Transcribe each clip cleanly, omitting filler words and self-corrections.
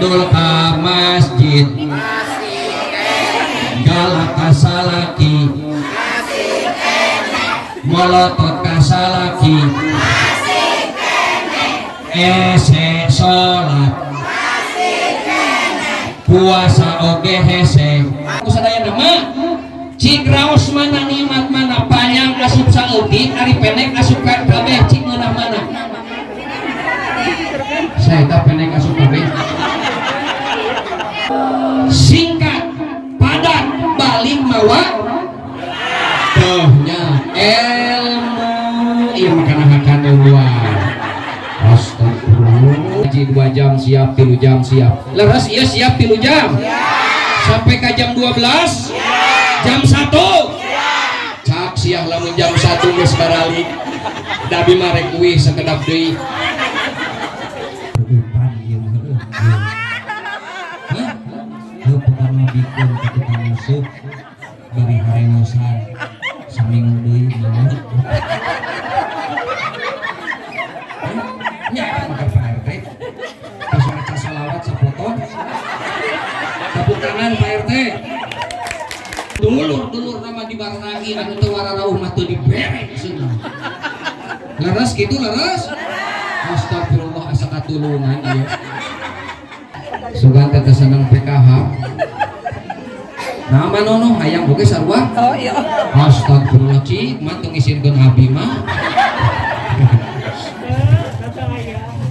dul ka masjid galak kasalaki molotot kasalaki ese sholat puasa oge hese kusadaya nama cik raos mana nikmat mana panjang asup saeutik ari pendek asup kabeh cik ngeunah mana saya tak pendek asup kabeh singkat padat balik mawa tuhnya ilmu ieu makana hakana luar astagfirullah 2 jam siap 3 jam siap leres iya siap 3 jam sampai ke jam 12 jam 1 cak siang lamun jam 1 geus baralik dabi marek kuih sakedap deui pertama bikin ketika musuh bari harengosan seminggu deui nya maka Pak RT pas maca salawat sapotong tepuk tangan Pak RT dulur nama dibarenagi anu teu wararauh mah teu dibere cenah leres kitu leres astagfirullah asa katulungan ieu sugan teh seneng PKH nah manono hayang oge sarua oh iya astagfirullah cik mah teu ngisinkeun abi mah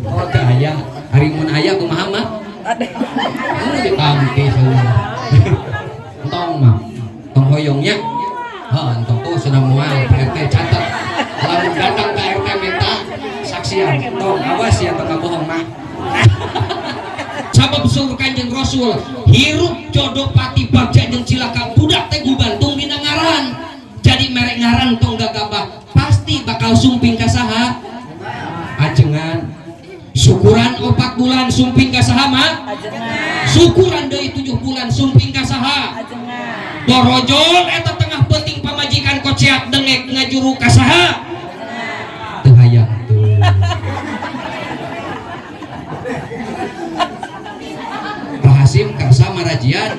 oh teh aya ari mun aya kumaha mah ditampi saudara entong mah tong hoyongnya heeh entong tuh sudah moal RT catat lamun datang ke RT minta saksian tong awas ya tong bohong mah sabab suruh Kanjeng Rasul hirup jodoh pati bagja jeung cilaka budak teh gubantung dina ngaran jadi merek ngaran tong gagabah pasti bakal sumping ka saha ajengan syukuran 4 bulan sumping ka saha mah syukuran deui 7 bulan sumping ka saha borojol eta tengah penting pamajikan koceak dengek ngajuru ka saha teu hayang tuh Hasim kersa marajian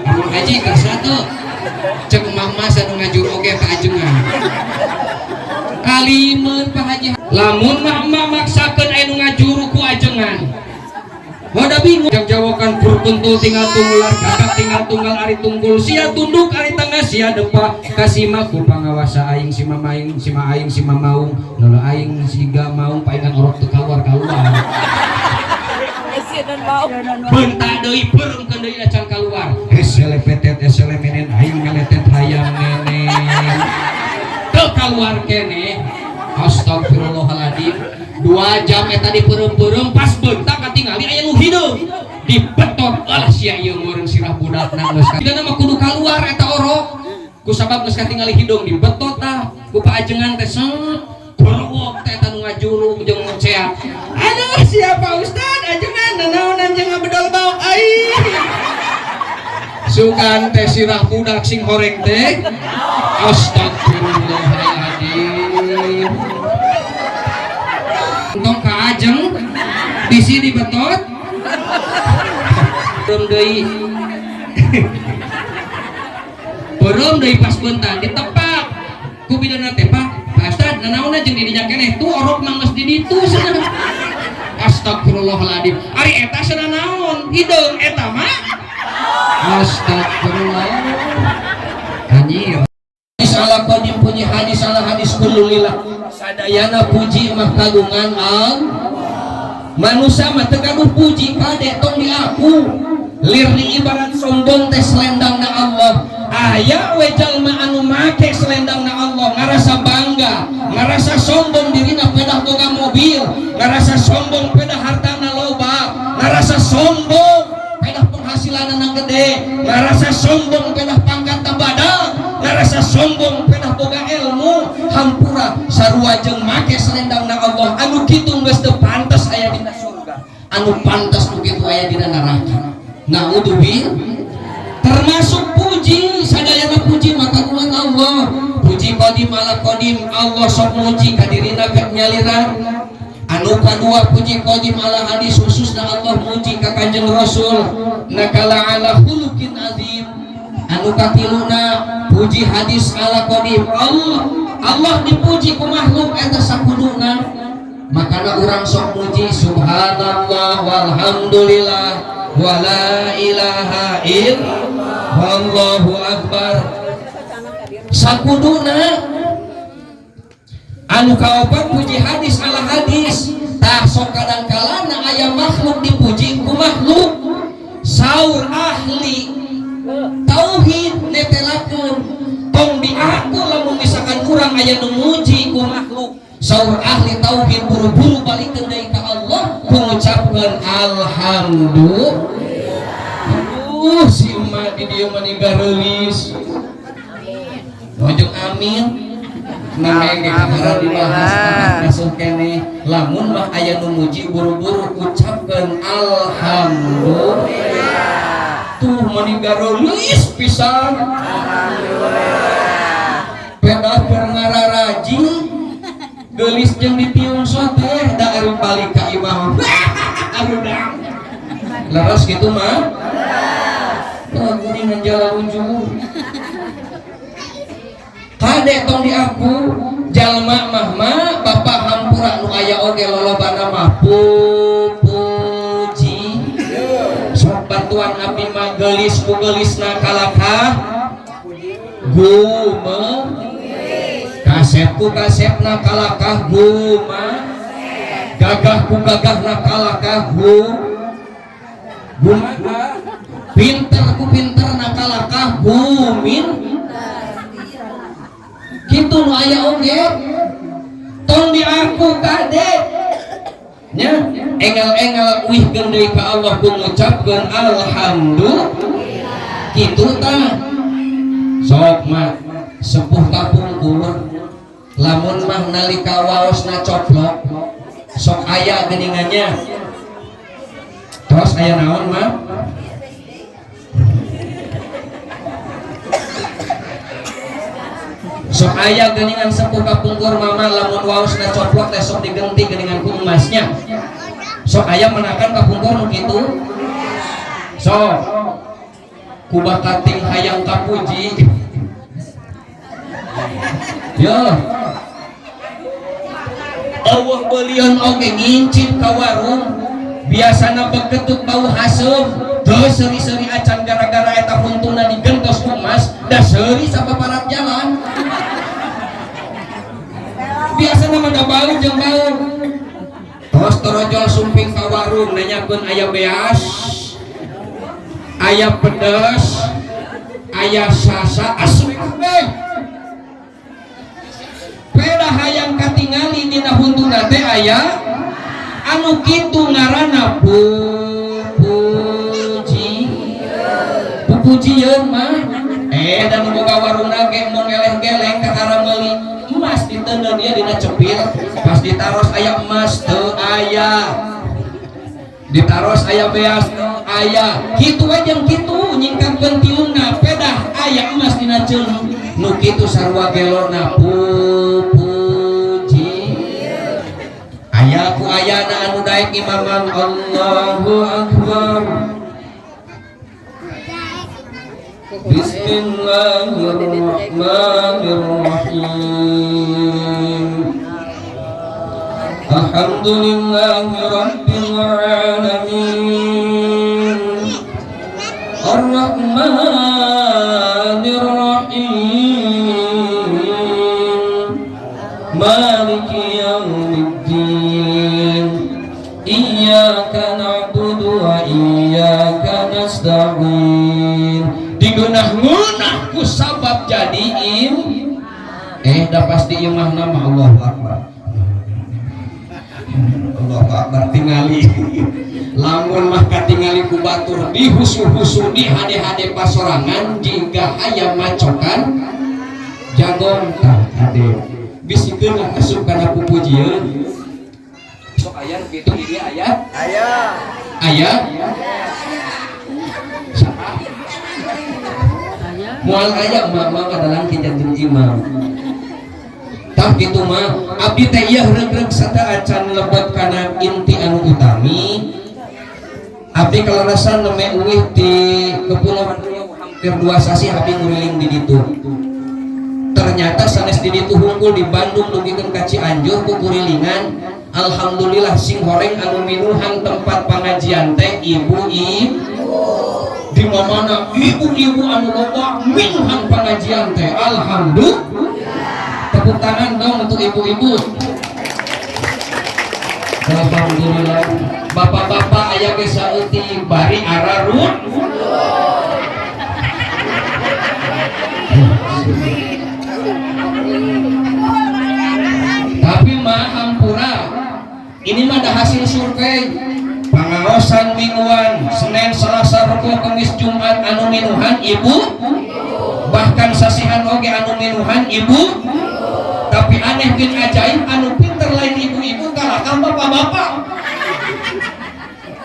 Amun Haji kersa tuh cek mama sanu ngajur oge ka ajengan kalimeun Pak Haji lamun mama maksakeun aya nu ngajuru ku ajengan hoda bingung jak jawokan pur tuntul tinggal tunggular kakak tinggal tunggal ari tunggul sia tunduk ari tengah sia depa kasima ku pangawasa aing si mamaing si maaing si mamaung lolo aing siga maung paingan orok teu kaluar bentak deui peureukeun deui acan kaluar esele petet esele menen aing ngaletet hayang nenen teu kaluar keneh astagfirullahaladzim 2 jam eta dipeureum-peureum pas bentak katingali aya nu hideung dibetot alah sia ieu meureun sirah budakna geus dina mah kudu kaluar eta orok kusabab geus katingali hidung dibetot tah ku paajengan teh korowok teh eta nu ngajuru jeung ngoceak aduh siapa ustad ajengan nanaon anjeun ngabedol baok ai sukan teh sirah budak sing horeng teh astagfirullahaladzim entong ka ajeng bisi dibetot peureum deui pas beuntan ditepak ku bidana teh Pak Ustad nanaon jeung di dinya keneh tuh orok mah geus di ditu cenah astagfirullahaladzim ari eta cenah naon hideung eta mah astagfirullah anjir salah qadim puji hadis salah hadis kullulillah sadayana puji mah kagungan manusia mah teu kaduh puji kade tong diaku lirni ibarat sombong teh selendangna Allah aya we jalma anu make selendangna Allah ngarasa bangga ngarasa sombong dirina pedah boga mobil ngarasa sombong pedah hartana loba ngarasa sombong pedah penghasilan anak gede ngarasa sombong pedah pangkat tabada ngarasa sombong pedah boga ilmu hampura sarua jeung make selendangna Allah anu kitu geus teu pantes aya dina surga anu pantes nu kitu aya dina neraka naudzubillah termasuk puji sadayana puji maka kulan Allah puji qadim ala qadim Allah sok muji ka dirina keur nyaliran anu kadua puji qadim ala hadis khususna Allah muji ka Kanjeng Rasul nakala ala khuluqin azim. Anu katiluna puji hadis ala qadim Allah dipuji ku makhluk eta sakuduna. Makana urang sok muji subhanallah walhamdulillah wala ilaha illallah wallahu akbar sakuduna. Anu kaopat puji hadis ala hadis tah sok kadangkalana aya makhluk dipuji ku makhluk. Saur ahli tauhid netelakeun tong diaku lamun misalkan urang aya nu muji ku makhluk. Saur ahli tauhid buru-buru balikeun deui ka Allah ku ngucapkeun alhamdulillah. Si emak di dieu mah ninggaleulis ojong amin nangge kakara dibahas masuk kene lamun mah aya nu muji buru-buru ucapkeun alhamdulillah. Tuh meninggaleulis pisan alhamdulillah. Pedah perngararaji geulis jeung ditiung teh da ari balik ka imam aduh laras kitu mah lagu di menjala unjung kade tong diaku jalma mah bapak hampura nu aya oge lolobana mah puji sok bantuan abdi mah geulis ku geulisna kalakah gume kasep ku kasepna kalakah guma gagah ku gagahna kalakah gumaha pinter ku pinterna kalakah gumin kitu nu aya oge tong diaku kade nya engel-engel wih deui ka Allah ku ngucapkeun alhamdulillah kitu tah sok mah sepuh kapungkur lamun mah nalika waosna coplok sok aya geuningannya terus aya naon mah sok aya geuningan sepuh kapungkur mama lamun waosna coplok teh sok digenti geuningan ku emasnya sok aya menakan kapungkur nu kitu sok kubah kating hayang kapuji ya Allah belian oge ngincin ka warung biasana begetut bau hasem terus seri-seri acan gara-gara eta huntuna digentos ku emas da seuri sapaparat jalan biasana mah da bau jeung bau terus torojol sumping ka warung nanyakeun aya beas aya pedes aya sasa asli kabeh peda hayang katingali dina huntuna teh aya anu kitu ngaranna pupujieun mah dan boga warungna ge mun geleng-geleng kakara meuli emas diteundeun dia dina cepil pas ditaros aya emas teu aya ditaros aya beas teu aya kitu we jeung kitu nyingkapkeun tiungna pedah aya emas dina ceuleuh nu kitu sarua gelorna puji aya ku ayana anu daek imaman Allahu akbar Bismillahirrahmanirrahim Alhamdulillahi rabbil alamin Ar-Rahmanir Rahim Maliki yaumiddin Iyyaka na'budu wa iyyaka nasta'in digeunah-ngeunah ku sabab jadi da pasti ieu mah nama Allahu Akbar Allahu Akbar tingali lamun mah katingali ku batur di husu-husu di hade-hade pasorangan jika aya macokan jagon tah ade bisikeun lah asup kana pupujieun sok aya nu kitu di dieu aya aya moal aya mama kadalang kijantung imam tah kitu mah abdi teh ieu reug-reug sada acan lebet kana inti anu utami. Abdi kalarasan neme uwih di Kepulauan Riau hampir 2 sasi abdi nguriling di ditu. Ternyata sanes di ditu hungkul di Bandung dugikeun ka Cianjur ku kurilingan. Alhamdulillah sing horeng anu minuhan tempat pengajian teh ibu-ibu. Di mana ibu-ibu anu loba minuhan pengajian teh. Alhamdulillah. Tepuk tangan dong untuk ibu-ibu. Alhamdulillah. Bapak-bapak aya ge saeutik bari ararun. Tapi mah hampura. Ini mah ada hasil survei. Pangaosan mingguan Senin, Selasa, Rebo, Kamis, Jumat anu minuhan ibu. Bahkan sasihan oge anu minuhan ibu. Tapi aneh bin ajaib anu pinter lain ibu-ibu kalah ka bapak-bapak.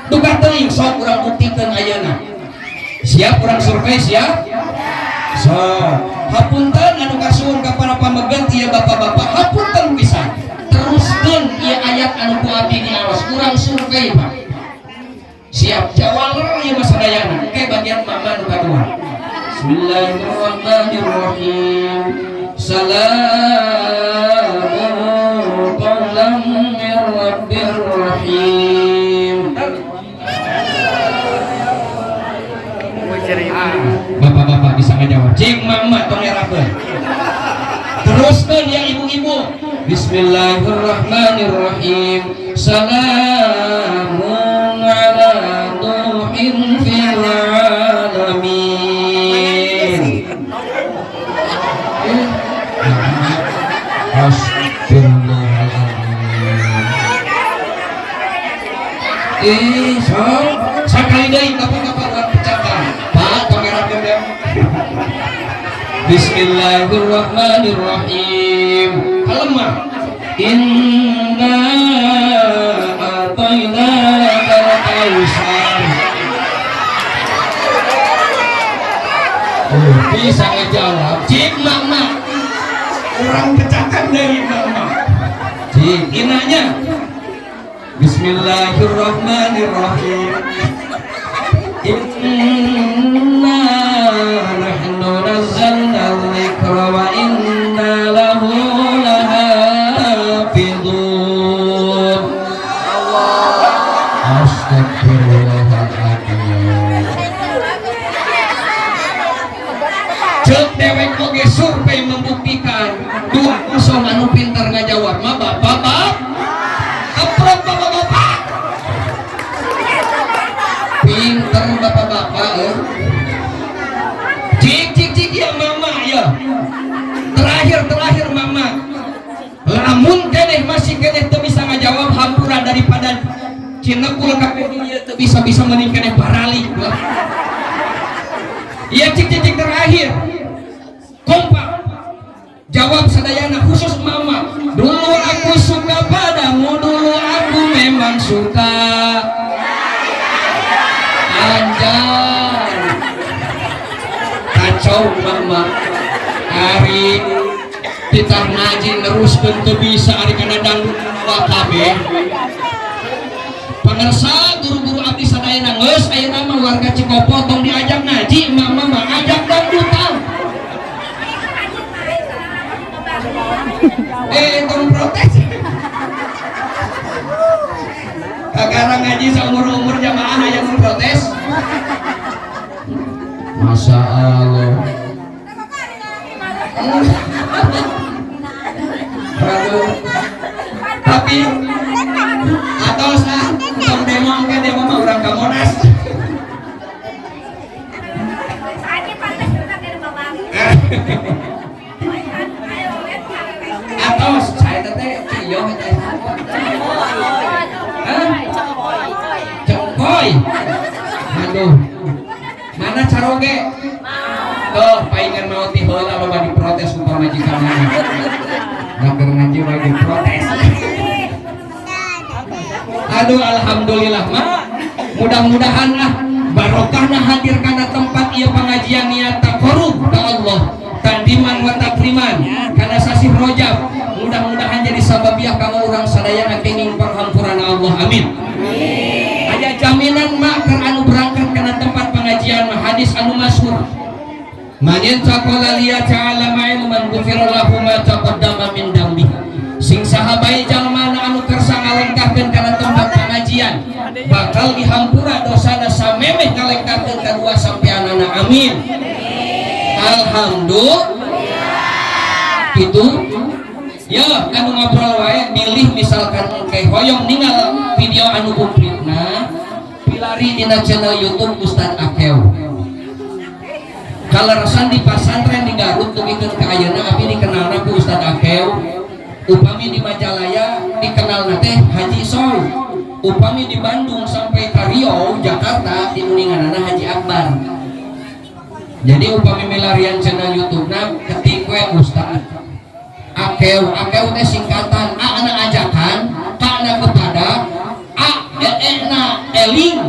Duka teuing sok urang buktikeun ayeuna. Siap urang survei siap? So, hapunten anu kasuhun ka para pameget ieu bapak-bapak hapunten pisan. Teruskeun ieu ayat anu ku abdi diawas urang survei Pak. Siap jawaler ieu mah sadayana. Oke bagian mama nu kadua. Bismillahirrahmanirrahim. Salamun qawlan min rabbir rahim. Bapak-bapak bisa ngejawab. Cik mama tong erakeun. Teruskeun ya ibu-ibu. Bismillahirrahmanirrahim. Salamun ala nuhin fil alamin. Astagfirullahaladzim. Sakali deui bapak-bapak pecahkan. Pak tong erakeun deh. Bismillahirrahmanirrahim. Halemah. Inna a'tainakal kautsar. Oh, bisa ngejawab. Cik mama. Orang pecahkan dari mama. Cik inanya. Bismillahirrahmanirrahim. Inna nahnu nazzalna dzikra wa inna lahu lahafizun. Astagfirullahaladzim. Cek dewek oge survei membuktikan 2-0 anu pintar ngajawab mah bapak-bapak. Aprok bapak-bapak. Pinter bapak-bapak ya. Cik ya mama ya. Terakhir mama. Lamun keneh masih keneh teu bisa ngajawab hampura daripada cinekul kabeh ieu teu bisa mending keneh baralik. Iya cik terakhir. Kompak. Jawab sadayana khusus mama. Dulu aku suka padamu, dulu aku memang suka. Anjay kacau mama. Ari kita ngaji neruskeun teu bisa ari kana dangdut kabeh. Pangarsa guru-guru abdi sadayana geus ayeuna mah warga Cikopo tong diajak ngaji, mama mah ajak dangdutan. Tong protes. Kagara ngaji seumur-umur jamaah aya nu protes. Masya Allah. Tapi atau sah tong demo ke demo mah urang ka Monas. Atau saya teh kieu teh. Cengkoy. Aduh. Mana caroge? Tuh, paingan mau ti heula loba diprotes ku pamajikanna. Ngaker ngaji wae diprotes. Aduh alhamdulillah mah. Mudah-mudahan lah barokahna hadir kana tempat ieu pengajian niat taqarrub ka Allah. Tandiman wa takriman kana sasih Rajab. afiah kamu orang sadayana kenging panghampuran Allah, amin. Aya jaminan mak keur anu berangkat kana tempat pengajian mah hadis anu masyhur. Man yantaqala liya ta'ala ma'ilman ghufira lahu ma taqaddama min dambi. Sing saha bae jalma anu kersa ngalengkahkeun kana tempat pengajian bakal dihampura dosana samemeh ngalengkahkeun kadua sampeanana, amin. Alhamdulillah. Gitu ya anu ngobrol wae milih misalkan kayak hoyong ningal video anu kupritna pilari dina channel YouTube Ustad Akeu. Kalarasan di pasantren di Garut tugikeun ka ayeuna abi dikenalna ku Ustad Akeu. Upami di Majalaya dikenalna teh Haji Soy. Upami di Bandung sampai ka Riau Jakarta diuninganana Haji Akbar. Jadi upami milarian channel YouTube-na ketik we Ustad Akeu teh singkatan A na ajakan, K na kepada, A na eling,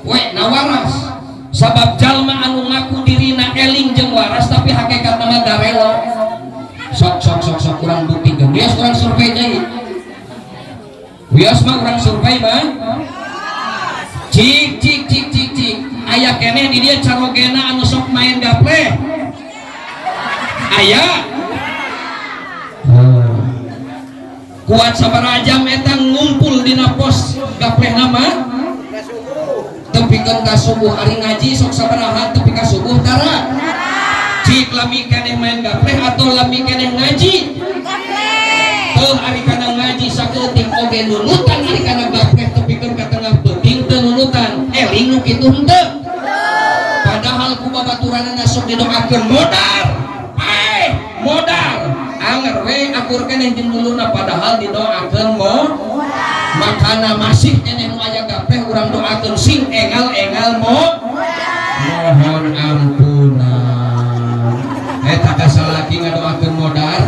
W na waras. Sabab jalma anu ngaku dirina eling jeung waras tapi hakikatna mah garelo. Sok kurang bukti geus kurang survei deui. Wios mah urang survei mah. Cik. Aya keneh di dieu carogena anu sok main gaple. Aya kuat sabaraha jam eta ngumpul dina pos gapleh nama tepikeun ka subuh ari ngaji sok sabaraha tepi ka subuh tara cik lami keneh main gapleh atau lami keneh ngaji teuh ari kana ngaji sakeuting oge nunutan ari kana gapleh tepikeun ka tengah beuting teu nunutan eling nu kitu henteu padahal ku babaturanna sok didoakeun modal anger we akur keneh jeung duluna padahal didoakeun makana masih keneh nu aya gapleh urang doakeun sing engal mohon ampunan eta kasalaki ngadoakeun modal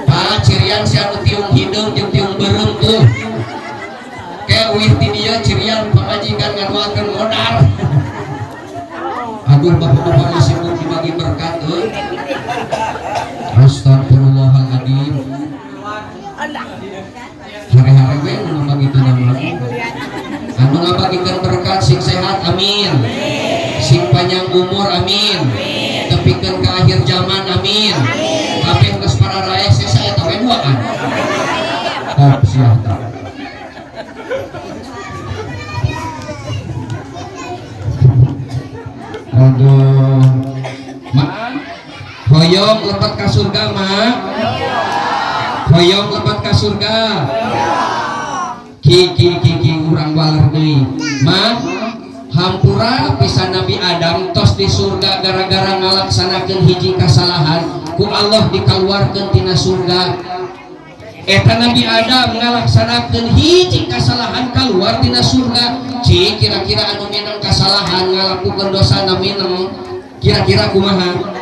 Pak cirian si anu tiung hideung jeung tiung beureum tuh ke uih ti dieu cirian pamajikan ngadoakeun modal aduh bapak-bapak sibuk dibagi berkat euy. Astagfirullahaladzim. Hari-hari we anu ngabagikeun nama. Anu ngabagikeun berkat sing sehat amin. Sing panjang umur amin. Tepikeun ka akhir zaman amin. Kabeh geus pararae sesa eta we duaan. Oh siap. Aduh. Hoyong lepat ka surga mak. Hoyong lepat ka surga. Ki urang waler deui. Mak, hampura pisan Nabi Adam tos di surga gara-gara ngalaksanakeun hiji kasalahan ku Allah dikaluarkeun tina surga. Eta Nabi Adam ngalaksanakeun hiji kasalahan kaluar tina surga. Cik kira-kira anu minang kasalahan ngalakukeun dosa na minang kira-kira kumaha?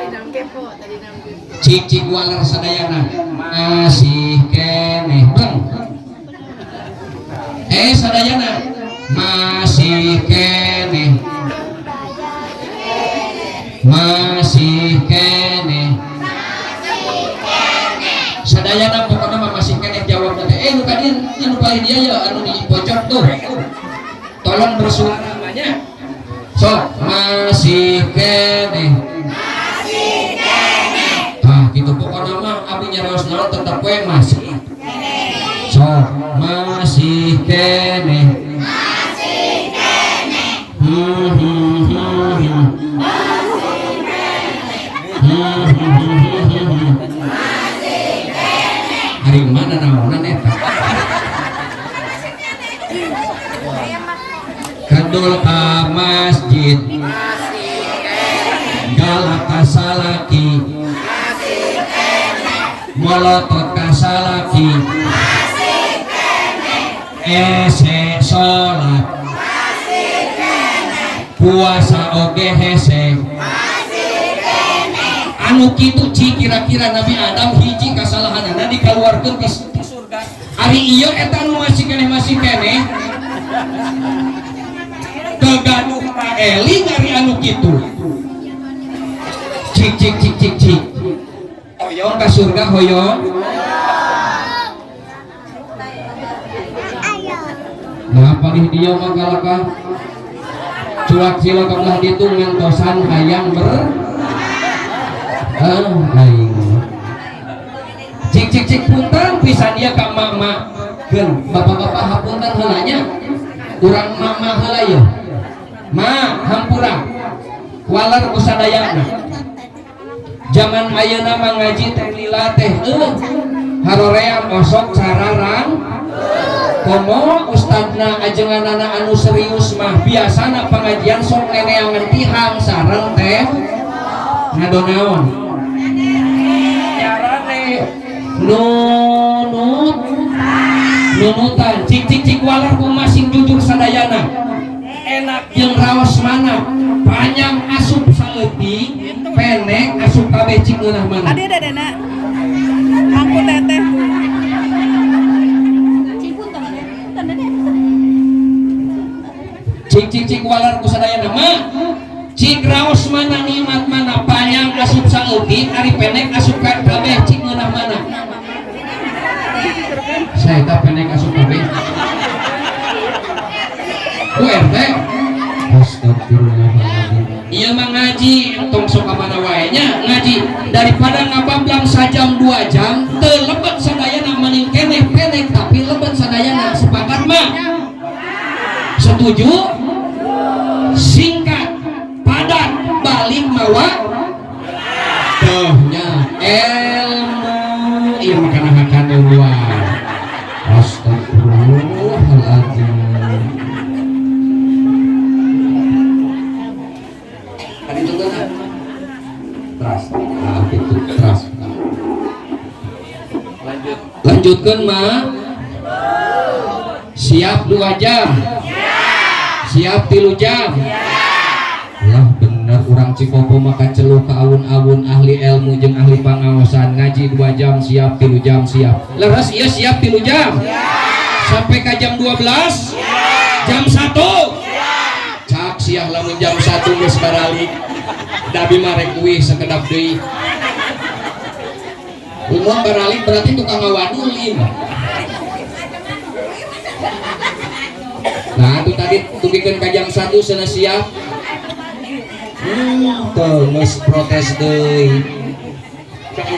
Cik waler sadayana masih keneh bang sadayana masih keneh sadayana pokoknya mah masih keneh jawab nanti nu tadi nu paling dia ya anu di pojok tuh tolong bersuara namanya sok masih keneh gitu pokoknya mah abi nyaraos naon tetep we masih sok masih keneh hari mana naonan eta kadul ka masjid galaka salaki molotot kasalaki ese sholat puasa oge hese anu kitu ci kira-kira Nabi Adam hiji kasalahanana dikaluarkeun ti surga ari ieu eta anu masih keneh kegaduh ka eling ari anu kitu cik hoyong ka surga hoyong nah palih dia makalaka cuak sila kablah ditu ngantosan hayang ber aing cik punten pisan dia ka mama gen bapak-bapak hapunten heulanya urang mama heula ye ma hampura walar kusadayana zaman ayeuna mah ngaji teh lila teh harorea mosok cararang komo ustadna ajenganana anu serius mah biasana pengajian sok neneangan tihang sareng teh ngadonaon carane nunutan cik walar kumasing jujur sadayana enak jeung raos mana panjang asup saleutik pendek asup kabeh cik ngeunah mana ade dana mangku teteh cik walar ku sadayana mah cik raos mana nikmat mana panjang asup saleutik ari pendek asup kabeh cik ngeunah mana saya tak pendek asup kabeh ku RT astagfirullahaladzim iya mah ngaji tong sok mana wae nya ngaji daripada ngabablang sajam 2 jam teu lebet sadayana mending keneh pendek tapi lebet sadayana sepakat mah setuju singkat padat balik mawa tuhnya ilmu iya makana hakana luar astagfirullahaladzim tadi itu kan trust itu trust lanjutkan mah siap 2 jam siap 3 jam lah bener urang Cikopo maka celuh ke awun-awun ahli ilmu jeung ahli pangaosan ngaji 2 jam siap 3 jam siap leres iya siap 3 jam sampai ke jam 12 jam 1 cak siang lamun jam 1 geus baralik dabi marek wih sekedap deui umum baralik berarti tukang ngawadulin. Nah itu tadi tunggikan ke jam 1 sana siap tuh nges protes deh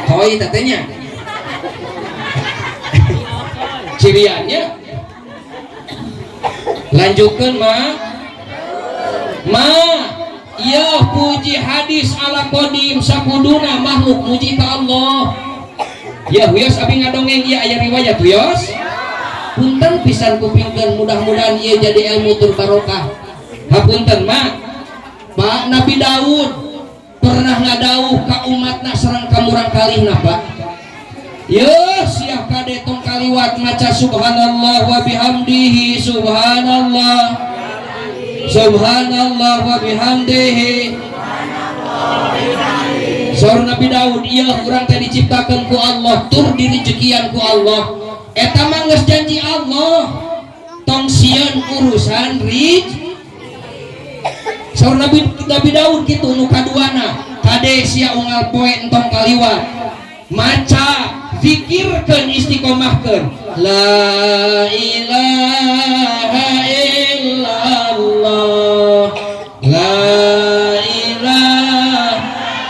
koi tetenya ciriannya lanjutkan ma iya puji hadis ala kodim sakuduna makhluk muji ke Allah ya huyos abi ngadongeng iya aya riwayat huyos punten pisan kupingkeun mudah-mudahan ieu jadi ilmu tur barokah. Hapunten mak Pak Nabi Daud pernah ngadauh ka umatna sareng kamurang kalihna Pak. Ye siah kade tong kaliwat maca subhanallah wa bihamdihi subhanallah subhanallah wa bihamdihi. Saur Nabi Daud ieu urang teh diciptakeun ku Allah tur direjekian ku Allah. Eta mah geus janji Allah tong sieun urusan saur Nabi Daud kitu nu kaduana kade sia unggal poe entong kaliwat maca zikirkeun istiqomahkeun la ilaha illallah la ilaha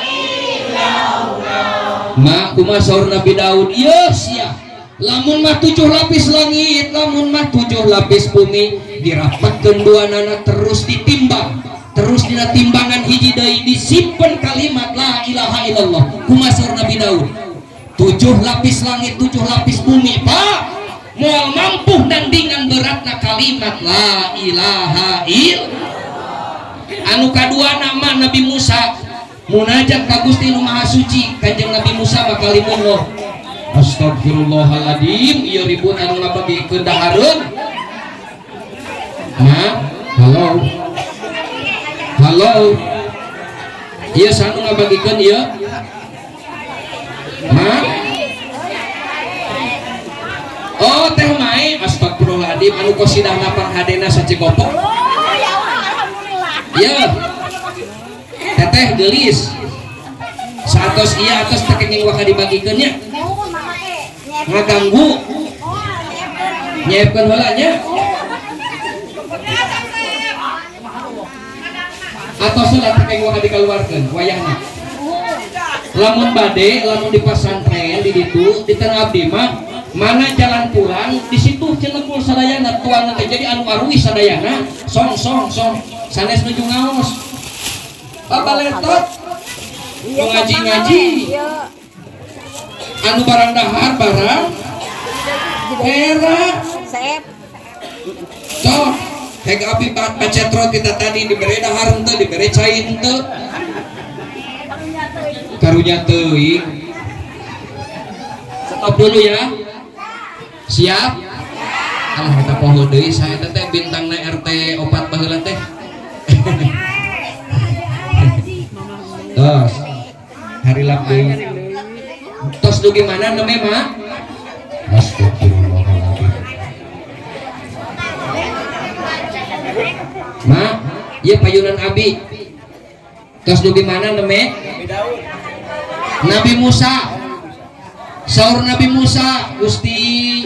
illallah mak kumaha saur Nabi Daud ieu sia lamun mah 7 lapis langit lamun mah 7 lapis bumi dirapatkeun duanana terus ditimbang terus dina timbangan hiji deui disimpen kalimat la ilaha illallah kumaha saur Nabi Daud 7 lapis langit 7 lapis bumi Pak moal mampu nandingan beratna kalimat la ilaha illallah anu kadua nama Nabi Musa munajat ka Gusti Nu Maha Suci Kanjeng Nabi Musa makalimullah astagfirullahaladzim iya ribut anu ngabagikeun dahareun halo iya sanu ngabagikeun ieu oh teh mai astagfirullahaladzim anu kosidahna panghadena sacikopo iya teteh geulis satos iya atos teh kenging waka dibagikeun nya ngaganggu nyiapkeun heula nya atau salat kayak gua dikeluarkan wayahna. Lamun bade, lamun di pesantren di ditu di tengah abdi mah mana jalan pulang di situ cenekul sadayana tuan teh jadi anu arwi sadayana song sanes nuju ngaos babaletot ngaji anu barang dahar barang hera cok heg api pacetrot kita tadi diberi dahar henteu diberi cai henteu karunya teuing stop dulu ya. Siap? Alah kita poho deui saya teh bintangna RT 4 baheula teh. Tos. Hari Labdi. Tos dugi mana neme mah? Astagfirullahaladzim. Ma, ieu payunan abi. Tos dugi mana neme? Nabi Musa. Saur Nabi Musa Gusti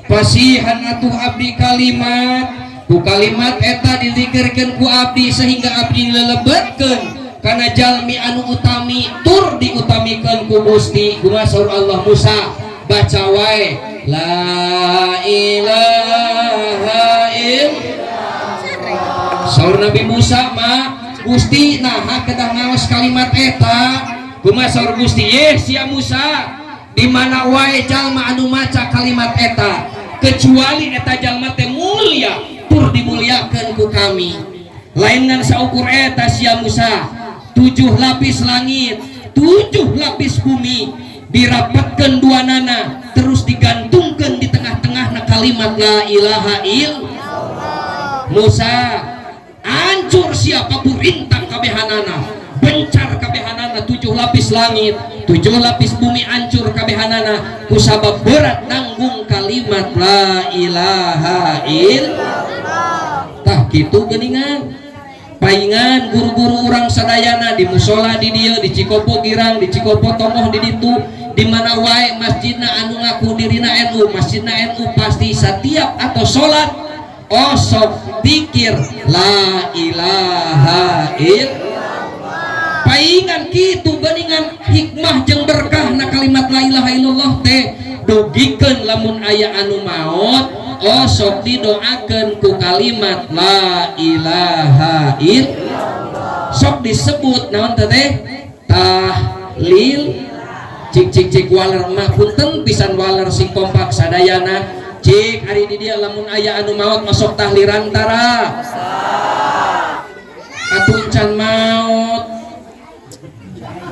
pasihan atuh abdi kalimat ku kalimat eta dizikirkeun ku abdi sehingga abdi dilebetkeun kana jalmi anu utami tur diutamikeun ku Gusti kumaha saur Allah Musa baca wae la ilaha illallah saur Nabi Musa mah Gusti naha kedah ngaos kalimat eta kumaha saur Gusti sia Musa di mana wae jalma anu maca kalimat eta kecuali eta jalma teh mulia tur dimuliakeun ku kami lain ngan saukur eta sia Musa 7 lapis langit 7 lapis bumi dirapatkeun duanana terus digantungkeun di tengah-tengahna kalimat la ilaha illallah Musa hancur siapa purintang kabehanana bencar kabehanana 7 lapis langit 7 lapis bumi hancur kabehanana kusabab berat nanggung kalimat la ilaha illallah tah kitu geuningan paingan guru-guru urang sadayana di musola di dieu di Cikopo girang di Cikopo tomoh di ditu di mana wae masjidna anu ngaku dirina NU masjidna NU pasti setiap atau salat osok pikir la ilaha illallah paingan kitu beningan hikmah jeung berkah na kalimat la ilaha illallah teh dugikeun lamun aya anu maot osok didoakeun ku kalimat la ilaha illallah sok disebut naon teh tahlil cik waler mah punten pisan waler sing kompak sadayana cik ari di dieu lamun aya anu maot masuk tahliran tara atuh can maot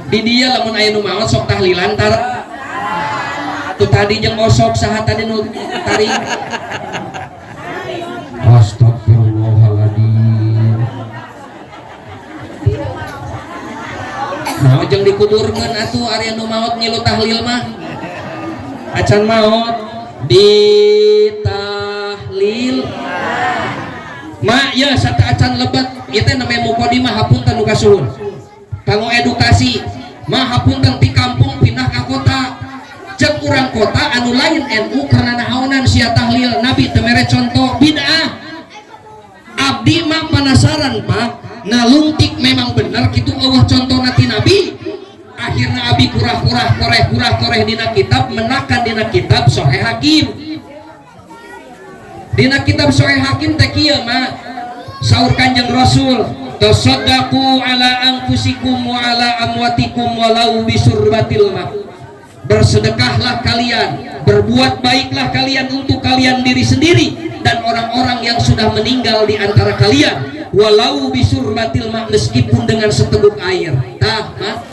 di dia lamun aya nu maot sok tahlilan tar atuh tadi jeung osok saha tadi nu tari astagfirullahaladzim nah jeung dikudurkeun atuh ari nu maot ngilu tahlil mah acan maot di tahlil mak ya sata acan lebat ieu teh namanya mukodimah hapunten nu kasuhun kanggo edukasi mah hapunten ti kampung pindah ka kota jeung urang kota anu lain NU karena naonan sia tahlil nabi teu mere contoh bid'ah abdi mah penasaran Pak nalungtik memang bener kitu eueuh contona ti nabi akhirna abdi kurah-kurah dina kitab menakan dina kitab Sahih Hakim dina kitab Sahih Hakim teh kieu mah saur Kanjeng Rasul tasaddaqu ala anfusikum wa ala amwatikum walau bisurbatil ma bersedekahlah kalian berbuat baiklah kalian untuk kalian diri sendiri dan orang-orang yang sudah meninggal di antara kalian walau bisurbatil ma meskipun dengan seteguk air tah mah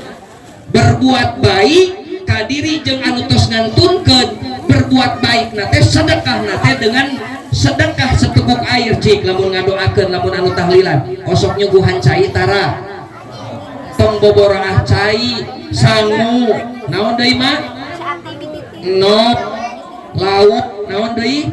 berbuat baik ka diri jeung anu tos ngantunkeun berbuat baik nate sedekah nate dengan sedekah seteguk air cik lamun ngadoakeun lamun anu tahlilan osok nyuguhan cai tara tong boboroah cai sangu naon deui mah nop laut naon deui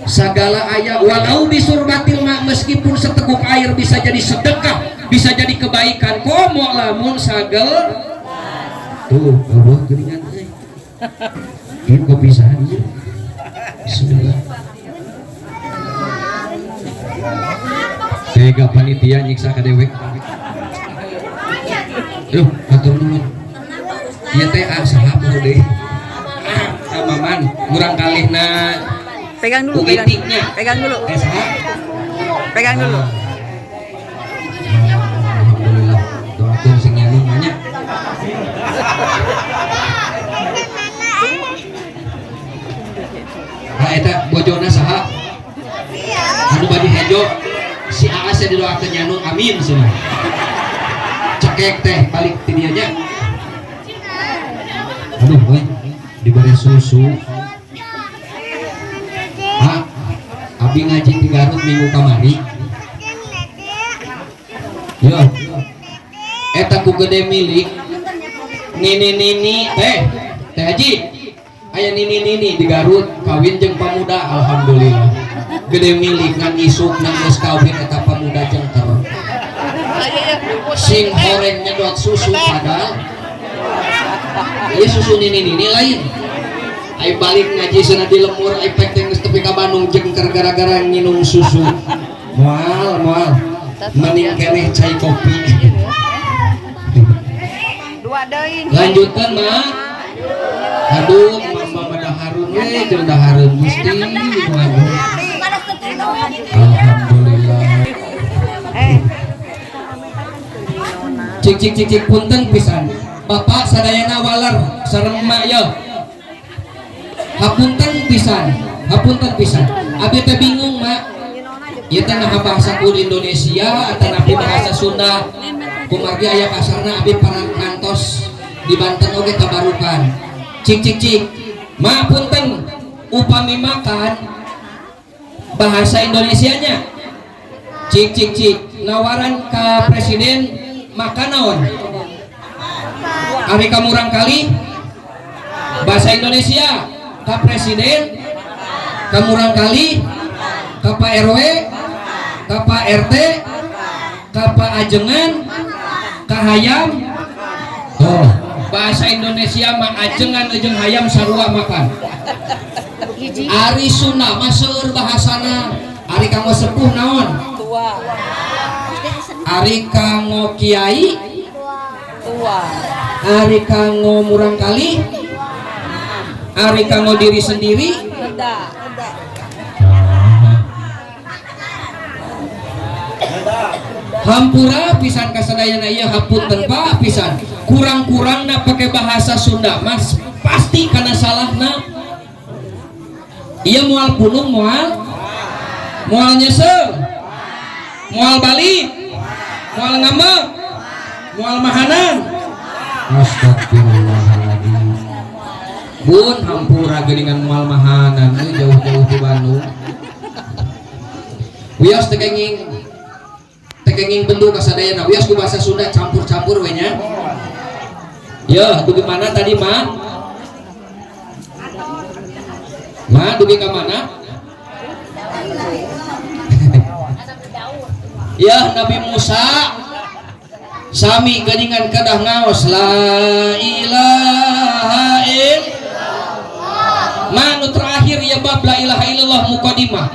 segala aya walau bisurbatil ma meskipun seteguk air bisa jadi sedekah bisa jadi kebaikan komo lamun sagel tuh eueuh geuningan teh ieu kopi saha ieu bismillah tega panitia nyiksa ka dewek. Aduh, atur nuhun. Ieu teh saha baru deui. Maman, murang kalihna Pegang dulu, pegang. ugitiknya. Pegang dulu. Saha? Pegang dulu. Alhamdulillah. Doakeun sing nyanu nya. Nah, eta bojona saha? Anu baju hejo si Aas yang didoakeun nyanu amin cenah. Cekek teh balik ti dieu nya. Aduh, we diberi susu. Ah, abi ngaji di Garut minggu kamari. Yo. Eta ku gede milik. Nini teh Haji. Aya nini di Garut kawin jeung pamuda alhamdulillah. Gede milik ngan isuk ngan geus kawin eta pamuda jengker. Sing horeng nyedot susu padahal ieu susu nini lain. Ai balik ngaji sana di lemur ai pek teh geus tepi ka Bandung jengker gara-gara nginum susu. Moal mending keneh cai kopi. Dua deui. Lanjutkan Mak. Aduh, mama daharun we jeung daharun Gusti. Alhamdulillah. Cik punten pisan. Bapak sadayana waler sareng emak ya. Hapunten pisan. Abi teh bingung Mak. Ieu teh naha bahasa kun Indonesia atau nabi bahasa Sunda. Kumargi aya kasarna abi parang ngantos di Banten oge kabarukan. Cik. Mak punten upami makan bahasa Indonesianya. Cik. Nawaran ka presiden makan naon? Ari kamurang kali bahasa Indonesia ka presiden kamurang kali ka Pak RW ka Pak RT ka Pak Ajengan ka hayam. Oh, bahasa Indonesia mah ajengan jeung hayam sarua makan. Ari Sunda mah seueur bahasana. Ari kanggo sepuh naon? Tua. Ari kanggo kiai? Tua. Ari kanggo murang kali? Ari kanggo diri sendiri? Reda. Hampura pisan kasadayana ieu hapunten Pak pisan. Kurang-kurangna pakai bahasa Sunda Mas pasti karena salahna. Ieu moal punung moal nyesel. Moal balik. Moal ngambek. Moal mahanan. Astagfirullahaladzim. Bun hampura geuningan moal mahanan jauh-jauh di Bandung. Wios tekenging bentuk kasadayana wias ku bahasa Sunda campur-campur we nya. Ya, dugi mana tadi Mak? Mak dugi ka mana? Ya Nabi Musa sami geuningan kadah ngaos la ilaha illallah. Manu terakhir ya bab la ilaha illallah muqaddimah.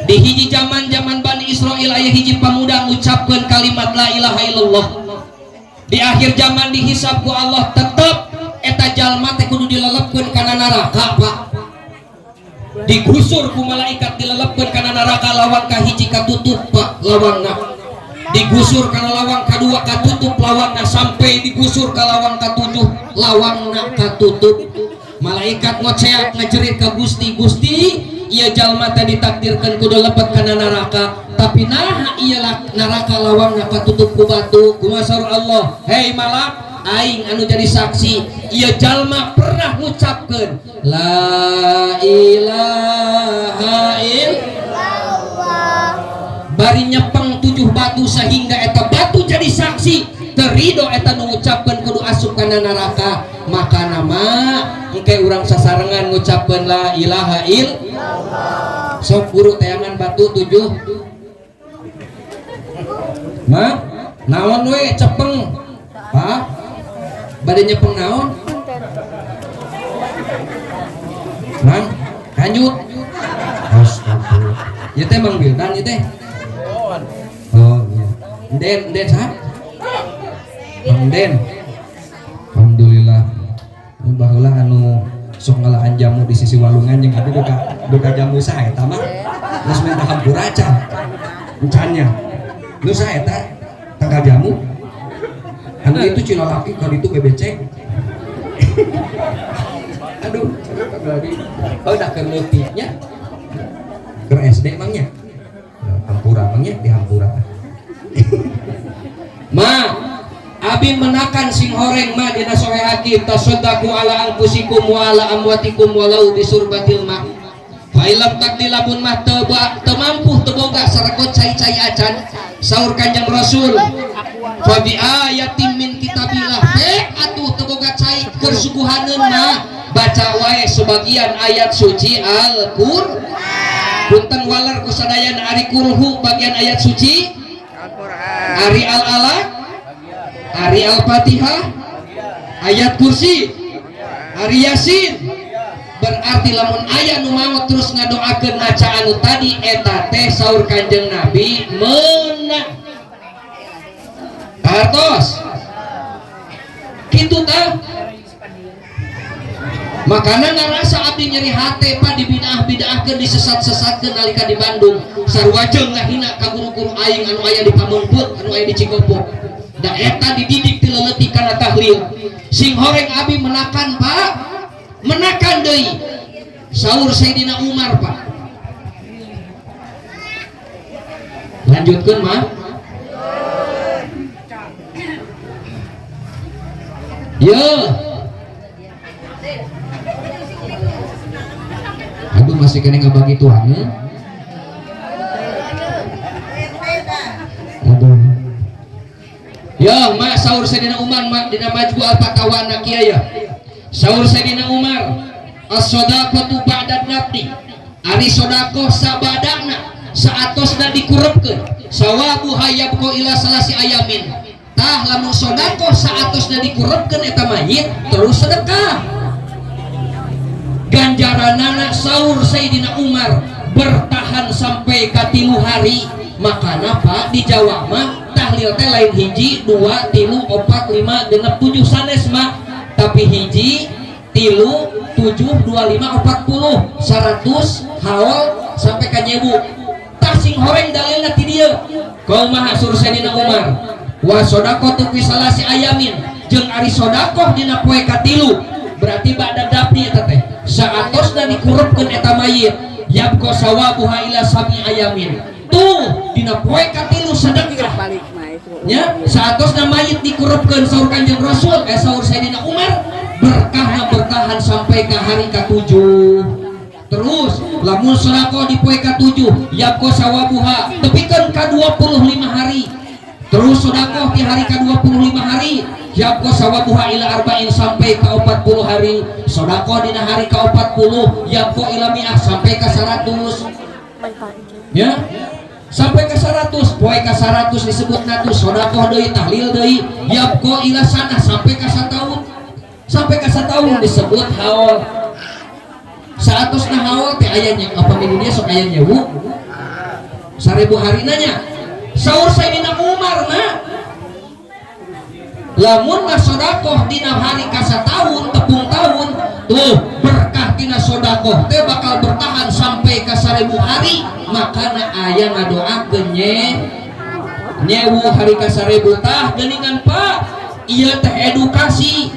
Di hiji zaman Bani Israil aya hiji pamuda ngucapkeun kalimat la ilaha illallah. Di akhir zaman dihisab ku Allah tetep eta jalma teh kudu dilelepkeun kana neraka Pak. Digusur ku malaikat dilelepkeun kana neraka lawang ka hiji katutup Pak lawangna. Digusur kana lawang kadua katutup lawangna sampai digusur ka lawang katujuh lawangna katutup. Malaikat ngoceak ngajerit ka Gusti ieu jalma teh ditakdirkeun kudu lepet kana neraka tapi naha ieu neraka lawangna katutup ku batu. Kumaha Allah, hei malak aing anu jadi saksi ieu jalma pernah ngucapkeun la ilaha illallah. Bari nyepeng 7 batu sehingga eta batu jadi saksi terido eta nu ngucapkeun kudu asup kana neraka. Maka nama engke urang sasarengan ngucapkeun la ilaha illallah. Sok guru tayangan batu 7. Mak, naon we cepeng? Pak, bade nyepeng naon? Man, kanjut. Astagfirullah. Ieu teh Mang Bildan ieu teh. Oh iya. Den sah? Bang Den. Alhamdulillah. Baheula anu sok ngalahan jamu di sisi walungan yang ada duka jamu saya eta mah geus minta hampura can. Encannya. Nu saya eta tanggal jamu. Anu itu cilalaki kalau itu bebecek. Aduh, oh dah ke leutiknya. Ke SD mangnya. Hampura mangnya di hampura. Ma, abi menakan sing horeng ma dina sohe hakim tasaddaku ala anfusikum wa ala amwatikum walau bisurbatil ma. Fa ilam takdilabun mah teu mampu teu boga sarekot cai-cai acan saur Kanjeng Rasul. Fa bi ayatin min kitabillah atuh teu boga cai keur suguhaneun mah baca wae sebagian ayat suci Al-Qur'an. Punten waler kusadayana ari kulhu bagian ayat suci Al-Qur'an. Ari Al-Alaq, Ari Al-Fatihah, ayat kursi, Ari Yasin. Berarti lamun aya nu maot terus ngadoakeun maca anu tadi eta teh saur Kanjeng Nabi meunang. Kartos. Kitu tah. Makana ngarasa abdi nyeri hate pa dibidah-bidahkeun disesat-sesatkeun nalika di Bandung. Sarua jeung ngahina ka guru-guru aing anu aya di Pamengpeut, anu aya di Cikopo. Da eta dididik ti leuletik kana tahlil. Sing horeng abi menakan Pak. Menakan deui. Saur Sayyidina Umar Pak. Lanjutkeun mah. Yo. Aduh masih kena ngebagi Tuhan ya? Aduh. Ya, mak saur Sayyidina Umar mak dina majmu al-fatawa anak kiai ya. Saur Sayyidina Umar, as-shadaqatu ba'da nafdi. Ari sedekah sabadana saatosna dikurepkeun. Sawabu hayabqa ila salasi ayamin. Tah lamun sedekah saatosna dikurepkeun eta mayit terus sedekah. Ganjaranana saur Sayyidina Umar bertahan sampai ka 3 hari. Makana Pak di Jawa mah tahlil teh lain hiji, 2, 3, 4, 5, 6, 7 sanes mah. Tapi hiji, 3, 7, 25, 40, 100 haul sampai ka nyewu. Tah sing horeng dalilna ti dieu. Kumaha saur Sayyidina Umar? Wa shadaqatu fi salasi ayamin. Jeung ari sedekah dina poe ka 3. Berarti ba'da dafni eta teh. Saatosna dikurupkeun eta mayit, yabqa sawabuha ila sami ayamin. Tuh dina poe ka 3 sedekah. Ya, saatosna mayit dikurupkeun saur Kanjeng Rasul, saur Sayyidina Umar, berkahna bertahan sampai ke hari ke-7. Terus lamun sedekah di poe ka-7, yabqa sawabuha tepikeun ka 25 hari. Terus sedekah di hari ke-25 hari, yabqa sawabuha ila arba'in sampai ke 40 hari. Sedekah dina hari ke-40, yabqa ila mi'ah sampai ke 100. Ya. Sampai ke 100, poe ke 100 disebutna tuh sedekah deui, tahlil deui, yabqa ila sana sampai ke 1 tahun. Sampai ke 1 tahun disebut haul. 100 na haul teh aya nya apa di dunia sok aya nyewu. 1000 hari nanya. Saur Sayyidina Umar na. Lamun mah sedekah dina hari ka 1 tahun, tepung tahun, tuh berkah dina sedekah teh bakal bertahan sampai ke 1000 hari. Makana aya ngadoakeun nyewu hari ka 1000 tah geuningan Pak. Ieu teh edukasi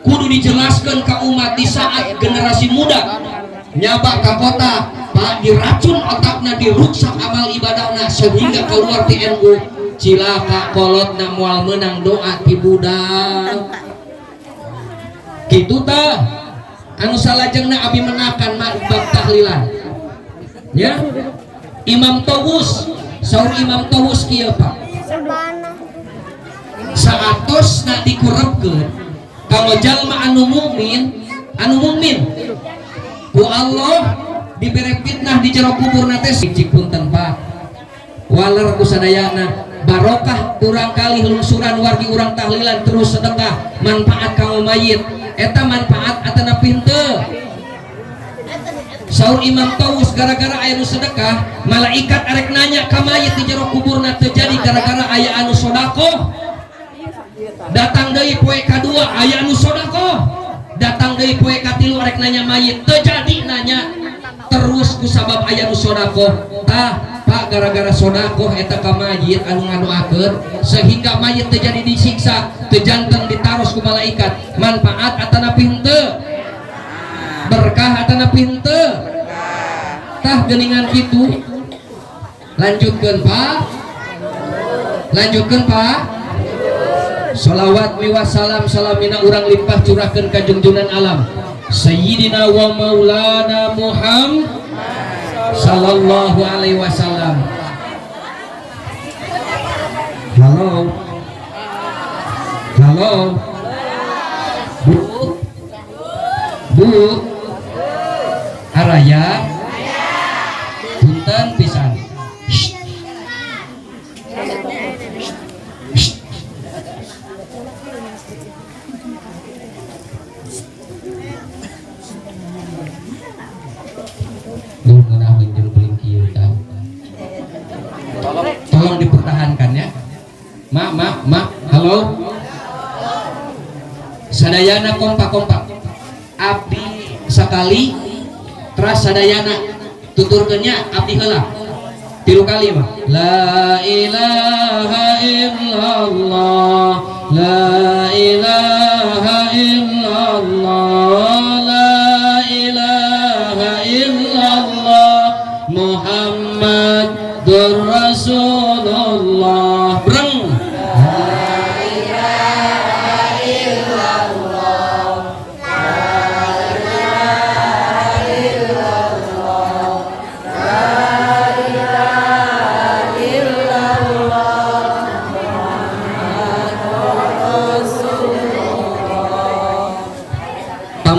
kudu dijelaskan ke umat di saat generasi muda nyabak ke kota Pak, diracun otakna, diruksak amal ibadahna sehingga keluar ti NU. Cilaka kolotna moal menang doa ti budak kitu tah anu salajengna abi menakan bab tahlilan ya. Imam Tawus saur Imam Tawus kieu Pak, saatosna dikurepkeun kalau jalma anu mukmin ku Allah diberi fitnah di jero kuburna teh cicik punten Pak. Waler kusadayana barokah urang kali lungsuran wargi urang tahlilan terus sedekah manfaat kanggo mayit eta manfaat atana pinteu Saur Imam Taus gara-gara aya nu sedekah, malaikat arek nanya ka mayit di jero kuburna terjadi gara-gara aya anu sodako. Datang deui poe kadua aya anu sodako. Datang deui poe katilu arek nanya mayit terjadi nanya terus ku sabab aya nu sodako. Tah Pak gara-gara sodako eta ka mayit anu ngadoakeun sehingga mayit terjadi disiksa, terjanteng ditaros ku malaikat. Manfaat atana henteu? Berkah atana henteu? Tah geuningan kitu. Lanjutkeun Pak. Lanjutkeun Pak. Shalawat miwas salam salamina urang limpah curahkeun ka junjunan alam Sayyidina wa Maulana Muhammad sallallahu alaihi wasallam. Halo. Halo. Bu. Araya. Punten pisan. Tolong dipertahankan ya. Mak, halo. Sadayana kompak-kompak. Abdi sakali, teras sadayana tuturkeunnya abdi heula. 3 kali mah. La ilaha illallah, la ilaha illallah, la ilaha illallah, Muhammadur Rasulullah. Breng.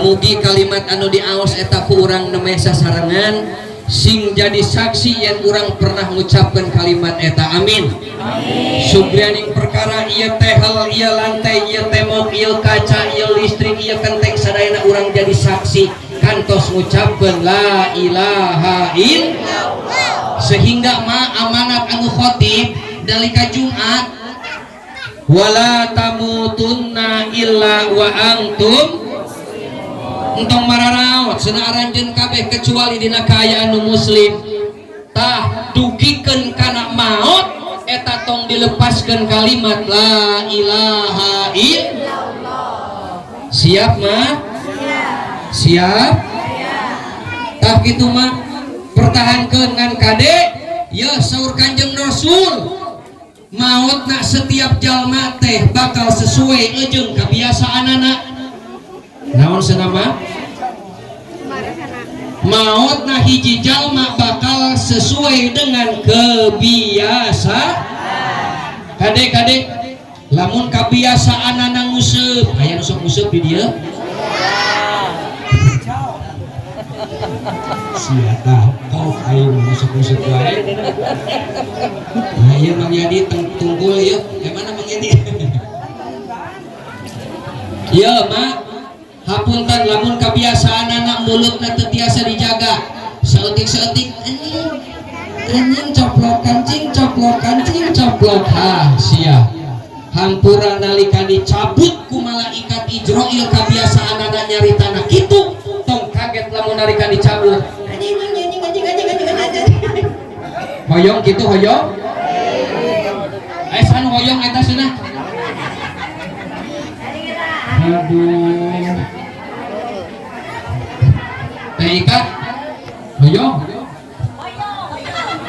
Mugi kalimat anu diaos eta ku urang nemeh sasarengan sing jadi saksi yen urang pernah ngucapkeun kalimat eta. Amin. Subrianing perkara ieu teh hal, ieu lantai, ieu tembok, ieu kaca, ieu listrik, ieu genteng sadayana urang jadi saksi kantos ngucapkeun la ilaha illallah. Sehingga amanat anu khotib dalika Jumat wala tamutunna illa wa antum entong mararaot cenah aranjeun kabeh kecuali dina kaayaan nu muslim. Tah dugikeun kana maot eta tong dilepaskeun kalimat la ilaha illallah. Siap mah? Siap. Tah kitu mah pertahankeun ngan kade ya saur Kanjeng Rasul maotna setiap jalma teh bakal sesuai jeung kabiasaanana. Naon senama? Maotna hiji jalma bakal sesuai dengan kebiasaan. Kade lamun kebiasaan anak nguseup, aya nu sok nguseup di dieu. Sia tah kau aya nu sok nguseup wae. Nah ieu Mang Yadi tunggul ieu. Gimana Mang Yadi? Ieu Mak hapunten lamun kebiasaan anak mulutna teu tiasa dijaga saeutik-saeutik anjing coplok kancing ha sia hampura nalika dicabut ku malaikat Ijrail kebiasaan anak nyaritana kitu tong kaget lamun nalika dicabut anjing hoyong kitu hoyong san hoyong eta cenah aduh Ika hoyong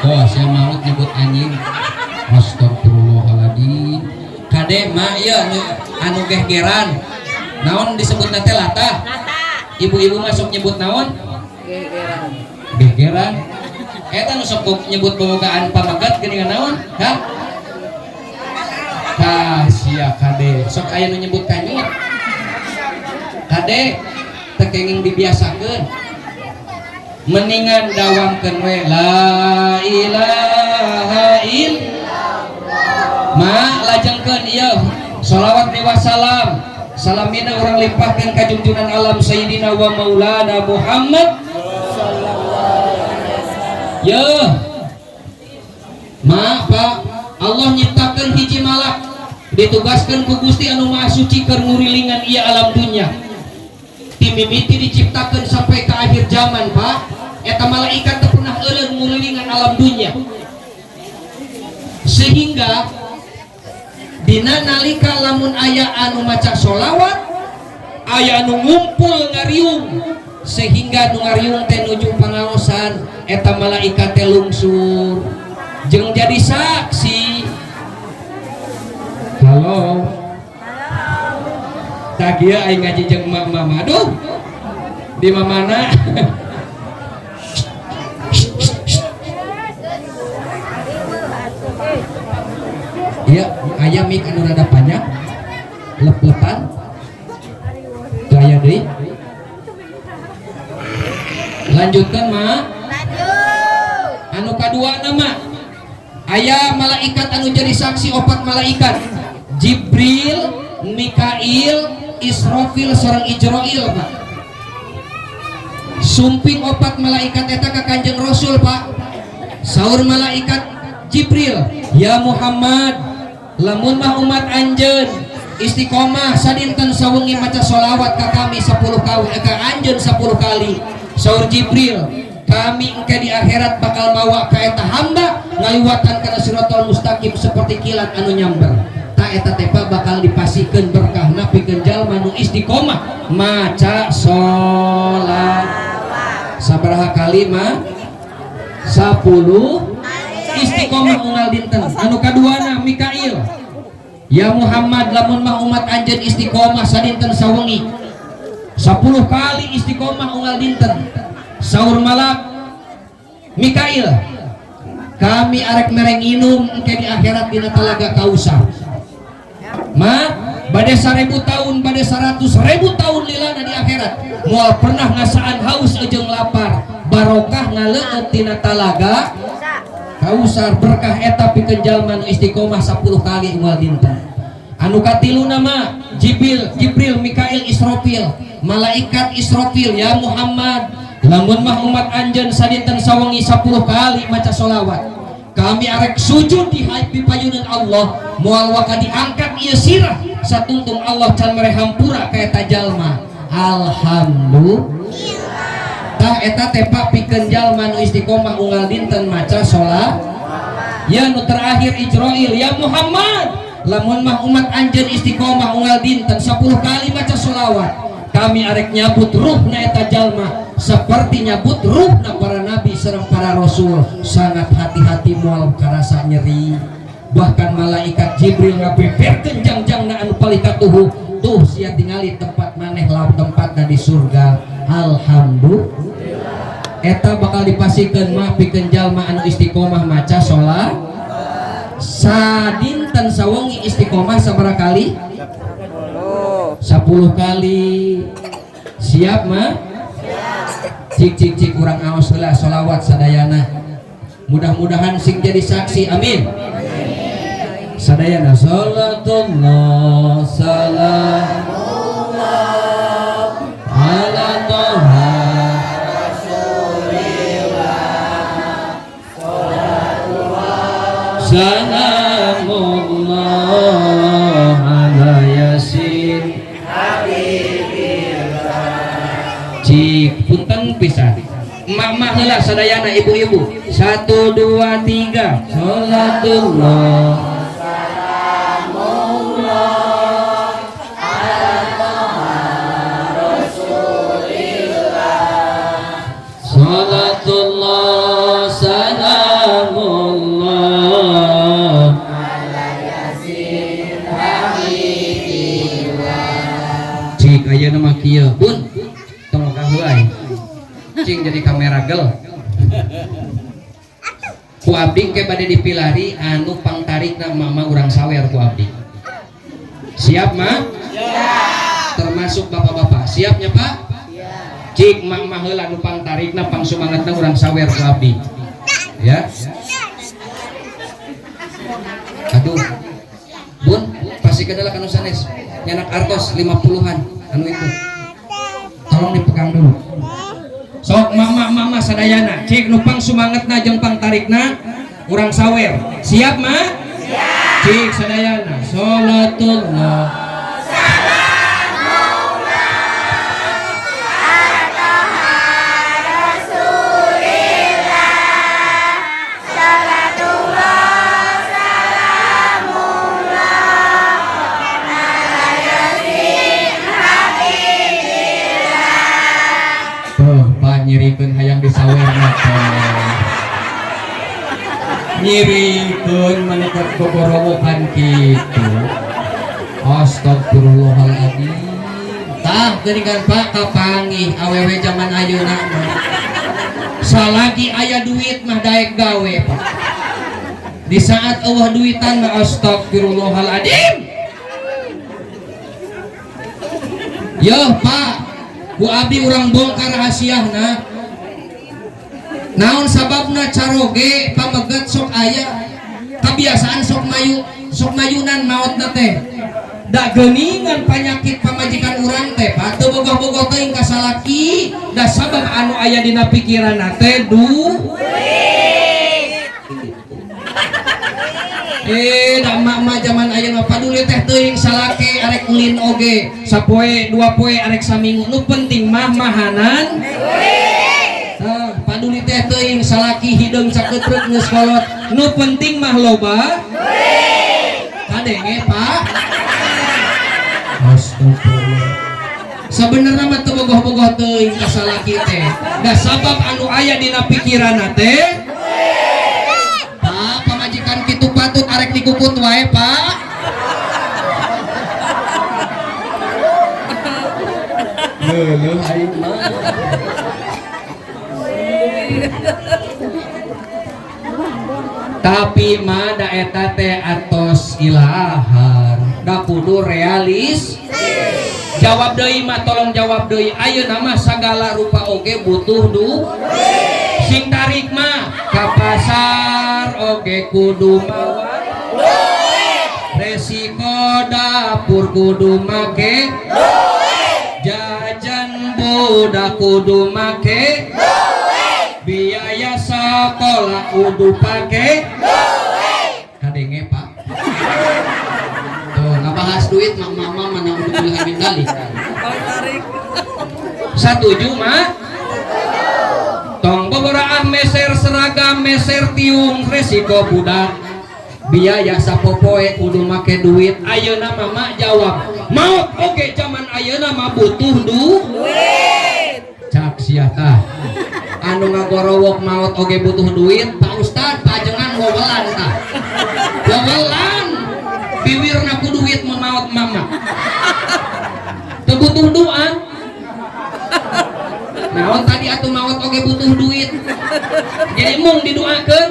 oh saya maut nyebut anjing astagfirullahaladzim. Kade mak ya anu gehgeran naon disebut nate latah ibu-ibu masuk nyebut naon gehgeran eta nu sok nyebut bobogaan pamagat geuningan naon ha sia kade sok aya nu nyebut kanyut kade tekenging dibiasakeun mendingan dawamkeun we la ilaha illallah. Ma lajengkeun ieu shalawat miwas salam salamina urang limpahkeun ka junjunan alam Sayyidina wa Maulana Muhammad sallallahu Ya ma Pak Allah nyiptakan hiji malak ditugaskan ku Gusti anu Maha Suci keur ngurilingan ieu alam dunya timimiti diciptakan sampai ke akhir zaman Pak eta malaikat teu pernah euleun ngurilingan alam dunya sehingga dina nalika lamun aya anu maca sholawat aya anu ngumpul ngariung sehingga nu ngariung teh nuju pangaosan eta malaikat teh lungsur jeung jadi saksi. Halo tak kieu aing ngaji jeung mama aduh di mamana iya aya mik anu rada panjang lep-lepan gaya deui lanjutkan mak anu kadua nama aya malaikat anu jadi saksi opat malaikat Jibril, Mikail, Israfil sareng Ijrail Pak sumping opat malaikat eta ka Kanjeng Rasul Pak saur malaikat Jibril ya Muhammad lamun mah umat anjeun istiqomah sadinten sawengi maca sholawat ka kami 10 kali ka anjeun 10 kali saur Jibril kami engke di akhirat bakal mawa ka eta hamba ngaliwatan kana siratal mustaqim seperti kilat anu nyamber ta eta teh bakal dipasikeun berkahna pikeun jalma nu istiqomah maca sholat sabaraha kali mah 10 istiqomah unggal dinten anu kaduana Mikail ya Muhammad lamun mah umat anjeun istiqomah sadinten sawengi 10 kali istiqomah unggal dinten saur malak Mikail kami arek mereng inum engke di akhirat dina talaga Kausar ma bade 1000 tahun bade 100.000 tahun lilana di akhirat moal pernah ngasaan haus jeung lapar barokah ngaleueut tina talaga Kausar berkah eta pikeun jalma nu istiqomah 10 kali unggal dinten anu katilu nama Jibril Mikail Israfil malaikat Israfil ya Muhammad lamun mah umat anjeun sadinten sawengi 10 kali maca sholawat kami arek sujud di payunan Allah moal waka diangkat ieu sirah satungtung Allah can mere hampura ka eta jalma alhamdulillah tah eta teh Pak pikeun jalma nu istiqomah unggal dinten maca sholat ya nu terakhir Ijrail ya Muhammad lamun mah umat anjeun istiqomah unggal dinten 10 kali maca sholawat kami arek nyabut ruhna eta jalma seperti nyabut ruhna para nabi sareng para rasul sangat hati-hati moal karasa nyeri bahkan malaikat Jibril ngabeberkeun jangjangna anu palikatuhu tuh sia tingali tempat maneh lawan tempatna di surga alhamdulillah eta bakal dipasikeun mah pikeun jalma anu istiqomah maca sholat sadinten sawengi istiqomah sabaraha kali 10 kali siap mah cik kurang aos heula sholawat sadayana mudah-mudahan sing jadi saksi amin sadayana sholatullah salamullah ala toha rasulillah sholatullah salamullah ala yasin cik punten pisan emak-emak heula sadayana ibu-ibu 1 2 3 sholatullah salamullah ala toha rasulillah sholatullah salamullah ala yasin habibillah cik ayeuna mah kieu bun cing jadi kamera gel ku abdi ke bade dipilari anu pangtarikna mama urang sawer ku abdi siap mah siap termasuk bapak-bapak siapnya Pak siap cik mah heula anu pangtarikna pangsumangetna urang sawer ku abdi ya aduh bun pasti kedala kanu sanes nyanak artos 50-an anu itu tolong dipegang dulu sok mama sadayana cek nupang sumangetna jeung pangtarikna urang sawer siap mah siap cek sadayana salatullah nyirikeun hayang disawerna nyirikeun manekot gogorowokan kitu astagfirullahaladzim tah geuningan Pak kapanggih awewe zaman ayeuna salagi aya duit mah daek gawe Pak di saat eueuh duitan mah astagfirullahaladzim yo Pak ku abdi urang bongkar rahasiahna naon sababna caroge pameget sok aya kebiasaan sok mayunan maotna teh da geuningan panyakit pamajikan urang teh Pak teu bogoh-bogoh teuing ka salaki da sabab anu aya dina pikiranna teh duit da mak zaman ayeuna paduli teh teuing salaki arek ulin oge sapoe dua poe arek saminggu nu penting mah mahanan duit paduli teh teuing salaki hideung sakeutrek geus kolot nu penting mah loba duit kadenge Pak astagfirullah sabenerna mah teu bogoh-bogoh teuing ka salaki teh da sabab anu aya dina pikiranna teh kitu patut arek dikukut wae Pak leuh aing mah tapi mah da eta teh atos ilahan da kudu realis jawab deui mah tolong jawab deui ayeuna mah sagala rupa oge butuh duit sing tarik mah ka pasar oge kudu mawa duit resiko dapur kudu make duit jajan budak kudu make duit biaya sekolah kudu pake duit kadenge Pak tuh ngabahas duit mama mana untuk beli hamil kali setuju mah tong boboroah meser seragam meser tiung resiko budak biaya sapopoe kudu make duit ayeuna mah mak jawab maot oge zaman ayeuna mah butuh duit cak sia tah anu ngagorowok maot oge butuh duit Pak Ustad pajengan ngowelan tah ngowelan biwirna ku duit mun maot mama teu butuh doa naon tadi atuh maot oge butuh duit jadi mung didoakeun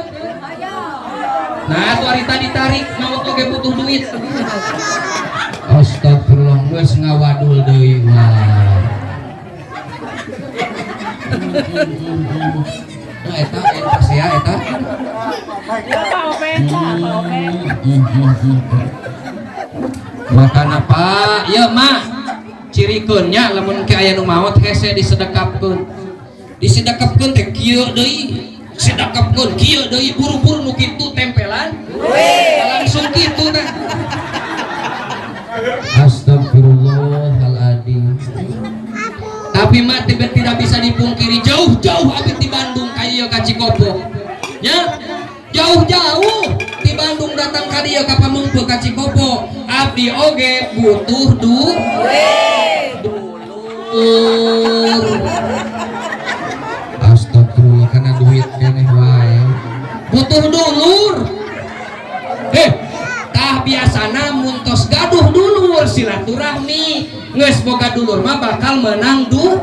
nah atuh harita ditarik maot oge butuh duit astagfirullah geus ngawadul deui mah eta sia eta makana Pak ya mah cirikeun nya lamun ke aya nu maot hese disedekapkeun teh kieu deui sedekapkeun kieu deui buru-buru nu kitu tempelan langsung kitu teh astagfirullahaladzim tapi mah tidak bisa dipungkiri jauh-jauh abdi di Bandung kayu ka Cikopo ya jauh-jauh di Bandung datang ka dieu ka Pamengpeuk ka Cikopo abdi oge butuh duit astagfirullah karena duit keneh wae butuh dulur tah biasana muntos gaduh dulur silaturahmi geus boga dulur mah bakal menang doa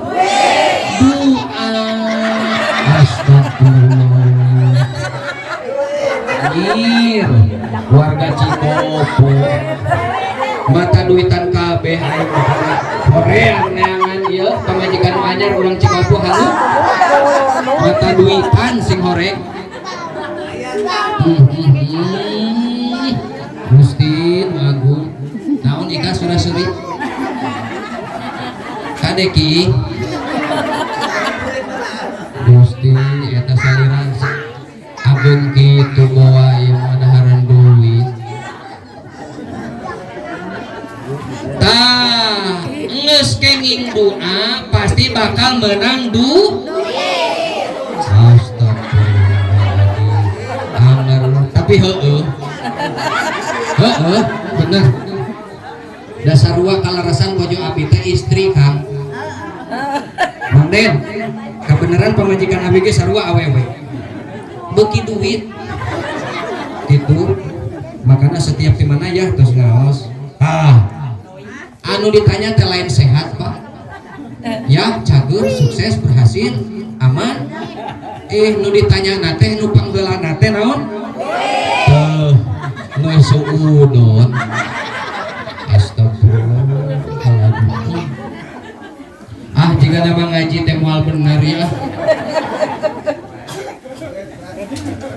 astagfirullah warga Cikopo mata duitan kabeh aing horeang neangan ieu pamajikan nu anyar urang Cikopo halu mata duitan sing horeg Gusti Agung naon ika sura-suri kadeki istri bakal menang Astagfirullahaladzim. Tapi bener dasar sarua kalarasan bojo abi teh istri Kang Mang Den kebenaran pamajikan abi ge sarua awewe beuki duit gitu makanya setiap di mana ya terus ngaos anu ditanya teh lain sehat Pak ya cager sukses berhasil aman nu ditanya nate nu panggeula nate naon geus suudon astagfirullahaladzim jika nama ngaji teh moal bener ya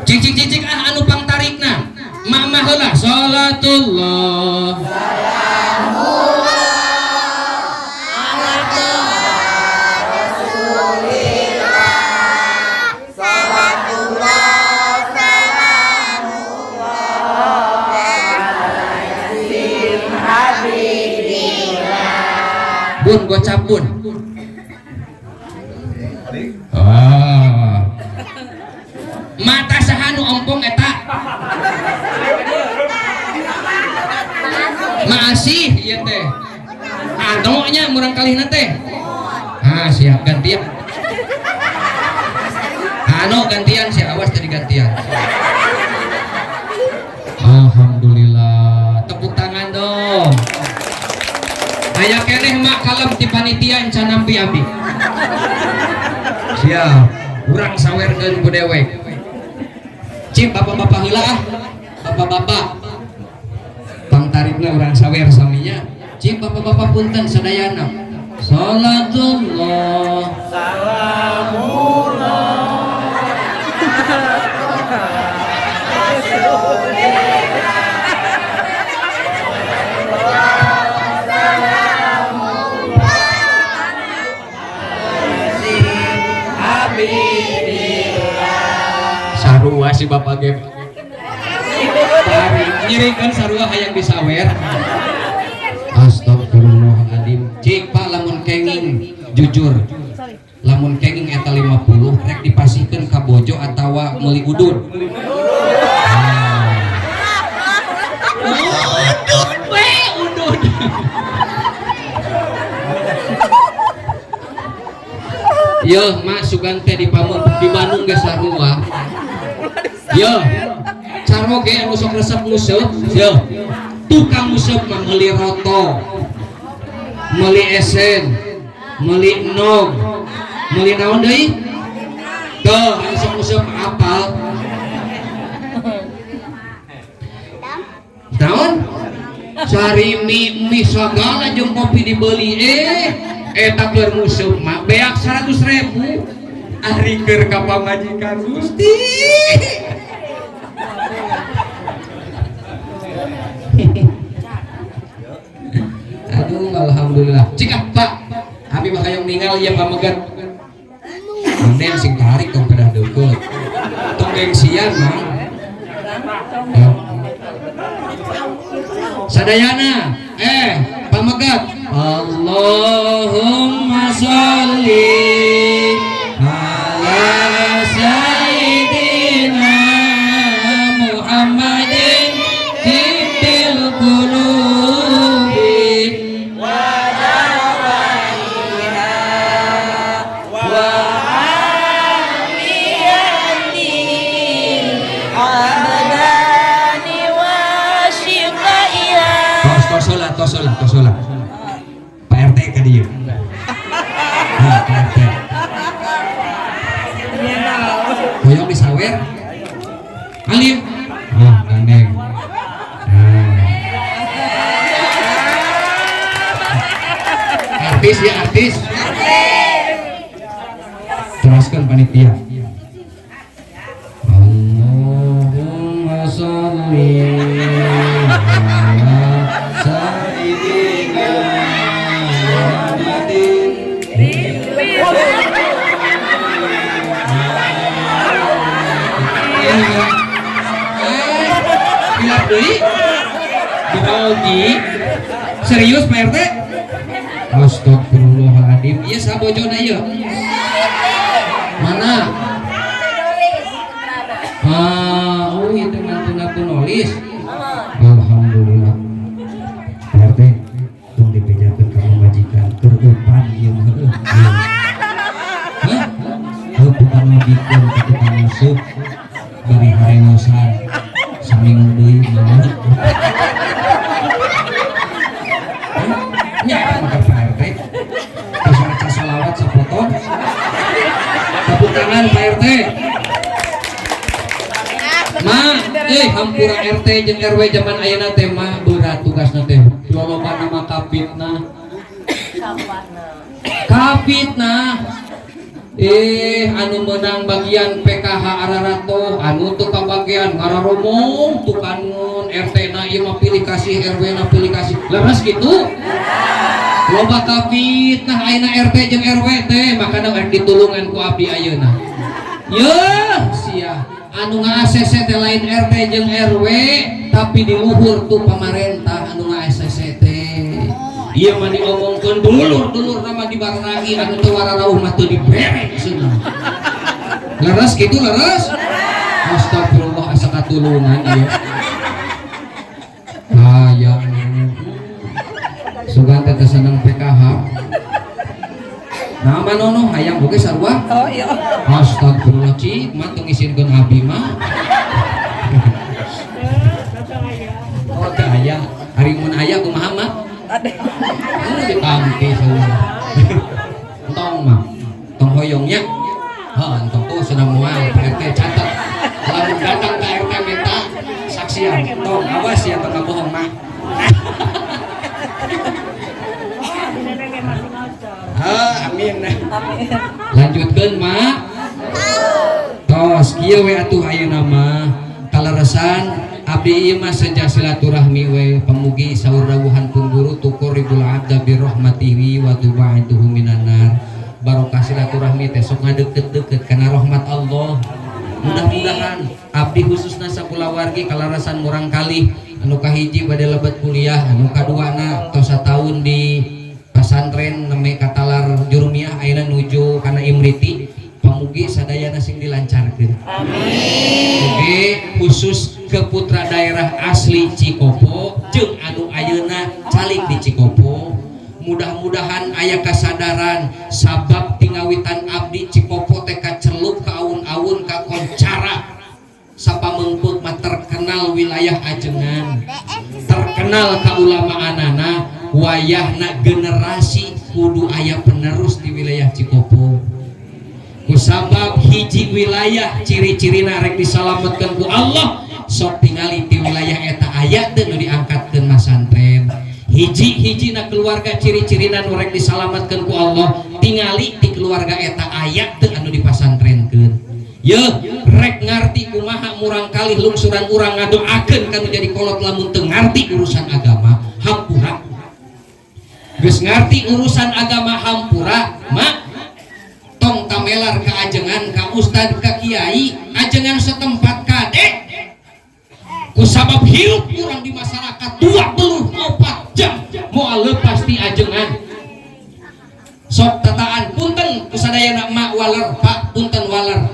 cicik anu pangtarikna mama heula salatullah bun gocap bun mata sahanu ompong eta masih iya teh nya murang kali teh siap gantian gantian si awas tadi gantian alhamdulillah tepuk tangan dong aya keneh mak kalem ti panitia can nampi abi siap urang sawerkeun ku dewek cip bapak-bapak heula bapak-bapak pangtarikna urang sawer saminya cip bapak-bapak punten sadayana salatullah salamullah sarua si bapak game nyirikeun sarua hayang disawer astagfirullahaladzim cik pak lamun kenging jujur lamun kenging eta 50 rek dipasihkeun ka bojo atawa meuli udud udud yo mak sugan teh di Bandung geus sarua yo carmo ge anu sok resep museup yo tukang museup mah meuli roto meuli esen meuli nog meuli naon deui teu anu sok museup apal naon cari mie sagala jeung kopi dibeli eta keur museup mah beak 100.000 ari keur ka pamajikan Gusti aduh alhamdulillah cika Pak abi mah hayang ninggal ya pamegat mending sing tarik tong pedah deukeut tong gengsian mah sadayana pamegat Allahumma sholli ala sayyidina Muhammadin tibbil qulubi wa dawaiha wa amiyati abdani wa shifaiha tosolah Pak RT ka dieu Pak RT hoyong disawer alim gandeng artis ya artis teruskan panitia Allahumma sholli ala sayyidina Muhammadin bilap deui grogi serius Pak RT astagfirullahaladzim Hadim ieu sabojona ieu mana oh itu mantuna nulis alhamdulillah RT tong dipejakeun ka majikan keur upan ieu heuh bukan majikan ketika masuk bari harengosan saminggu deui mau nya maka Pak RT terus maca shalawat sapotong tepuk tangan Pak RT Ma hampura RT jeung RW zaman ayeuna teh mah berat tugasna teh lolobana mah kapitna anu menang bagian PKH Ararato anu teu kabagian ngararomong tukanun RT na ieu mah pilih kasih RW na pilih kasih leres kitu loba kapit nah ayeuna RT jeung RW teh makana ditulungan ku abdi ayeuna yeuh sia anu nga-ACC teh lain RT jeung RW tapi di luhur tuh pamarentah anu nga-ACC teh ieu mah diomongkeun dulur nama dibarenagi anu teu wararauh mah teu dibere cenah leres kitu leres astagfirullah asa katulungan ieu hayang sugan teh seneng PKH nah manono hayang oge sarua Oh iya. astagfirullah cik mah teu ngisinkeun abdi mah oh teu aya ari mun aya kumaha mah ditangki semua entong mah tong hoyongnya entong tuh sudah mual RT catat lalu datang ke RT minta saksian tong awas ya tengah bohong mah amin lanjutkan mak tos kieu we atuh ayeuna mah kaleresan abdi ieu mah sejak silaturahmi we pamugi saur dawuhan pun guru tuqribul abda bi rahmatihi wa tubaiduhu minan nar barokah silaturahmi teh sok ngadeukeut-deukeut kana rahmat Allah mudah-mudahan abdi khususna sakulawargi kaleresan murang kalih anu kahiji bade lebet kuliah anu kaduana tos sataun di pesantren neme katalar jurumiyah ayeuna nuju kana imriti pamugi sadayana sing dilancarkeun amin oke khusus ke putra daerah asli Cikopo jeung anu ayeuna calik di Cikopo mudah-mudahan aya kasadaran sabab tingawitan abdi Cikopo teh kacelup ka aun-aun ka koncara sapamengpeuk mah terkenal wilayah Ajengan terkenal ka ulama-anana wayahna generasi kudu aya penerus di wilayah Cikopo kusabab hiji wilayah ciri-cirina rek disalametkeun ku Allah sok tingali di wilayah eta aya teu nu diangkatkeun masantren hiji-hijina keluarga ciri-cirina nu rek disalametkeun ku Allah tingali di keluarga eta aya teu anu dipasantrenkeun yeuh rek ngarti kumaha murang kalih lungsuran urang ngadoakeun kanu jadi kolot lamun teu ngarti urusan agama hampura geus ngarti urusan agama hampura mak tong tamelar ka Ajengan ka ustad ka kiai Ajengan setempat kade kusabab hirup urang di masyarakat 24 jam moal leupas ti Ajengan sok tataan punten kusadayana mak waler pak punten waler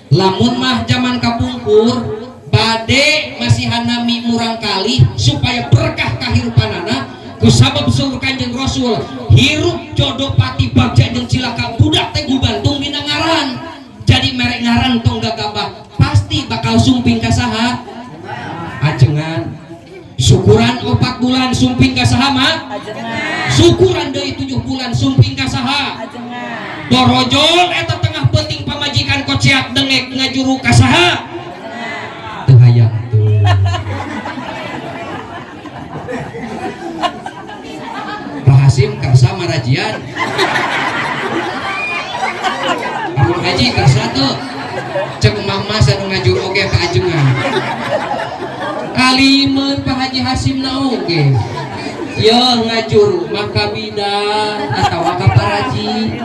lamun mah zaman kapungkur bade masih hanami murang kali supaya berkah kahirupanana kusabab suruh Kanjeng Rasul hirup jodoh pati bagja jeung cilaka budak teh gubantung dina ngaran jadi merek ngaran tong gagabah pasti bakal sumping ka saha Ajengan syukuran 4 bulan sumping ka saha mah Ajengan syukuran deui 7 bulan sumping ka saha Ajengan borojol eta tengah penting pamajikan koceak dengek ngajuru ka saha Ajengan teu hayang tuh Hasim kersa marajian Abang Haji kersa tuh cek mama sanu ngajur oge ka Ajengan kalimeun Pak Haji Hasim na oge ya ngajur maka bidan atawa ka paraji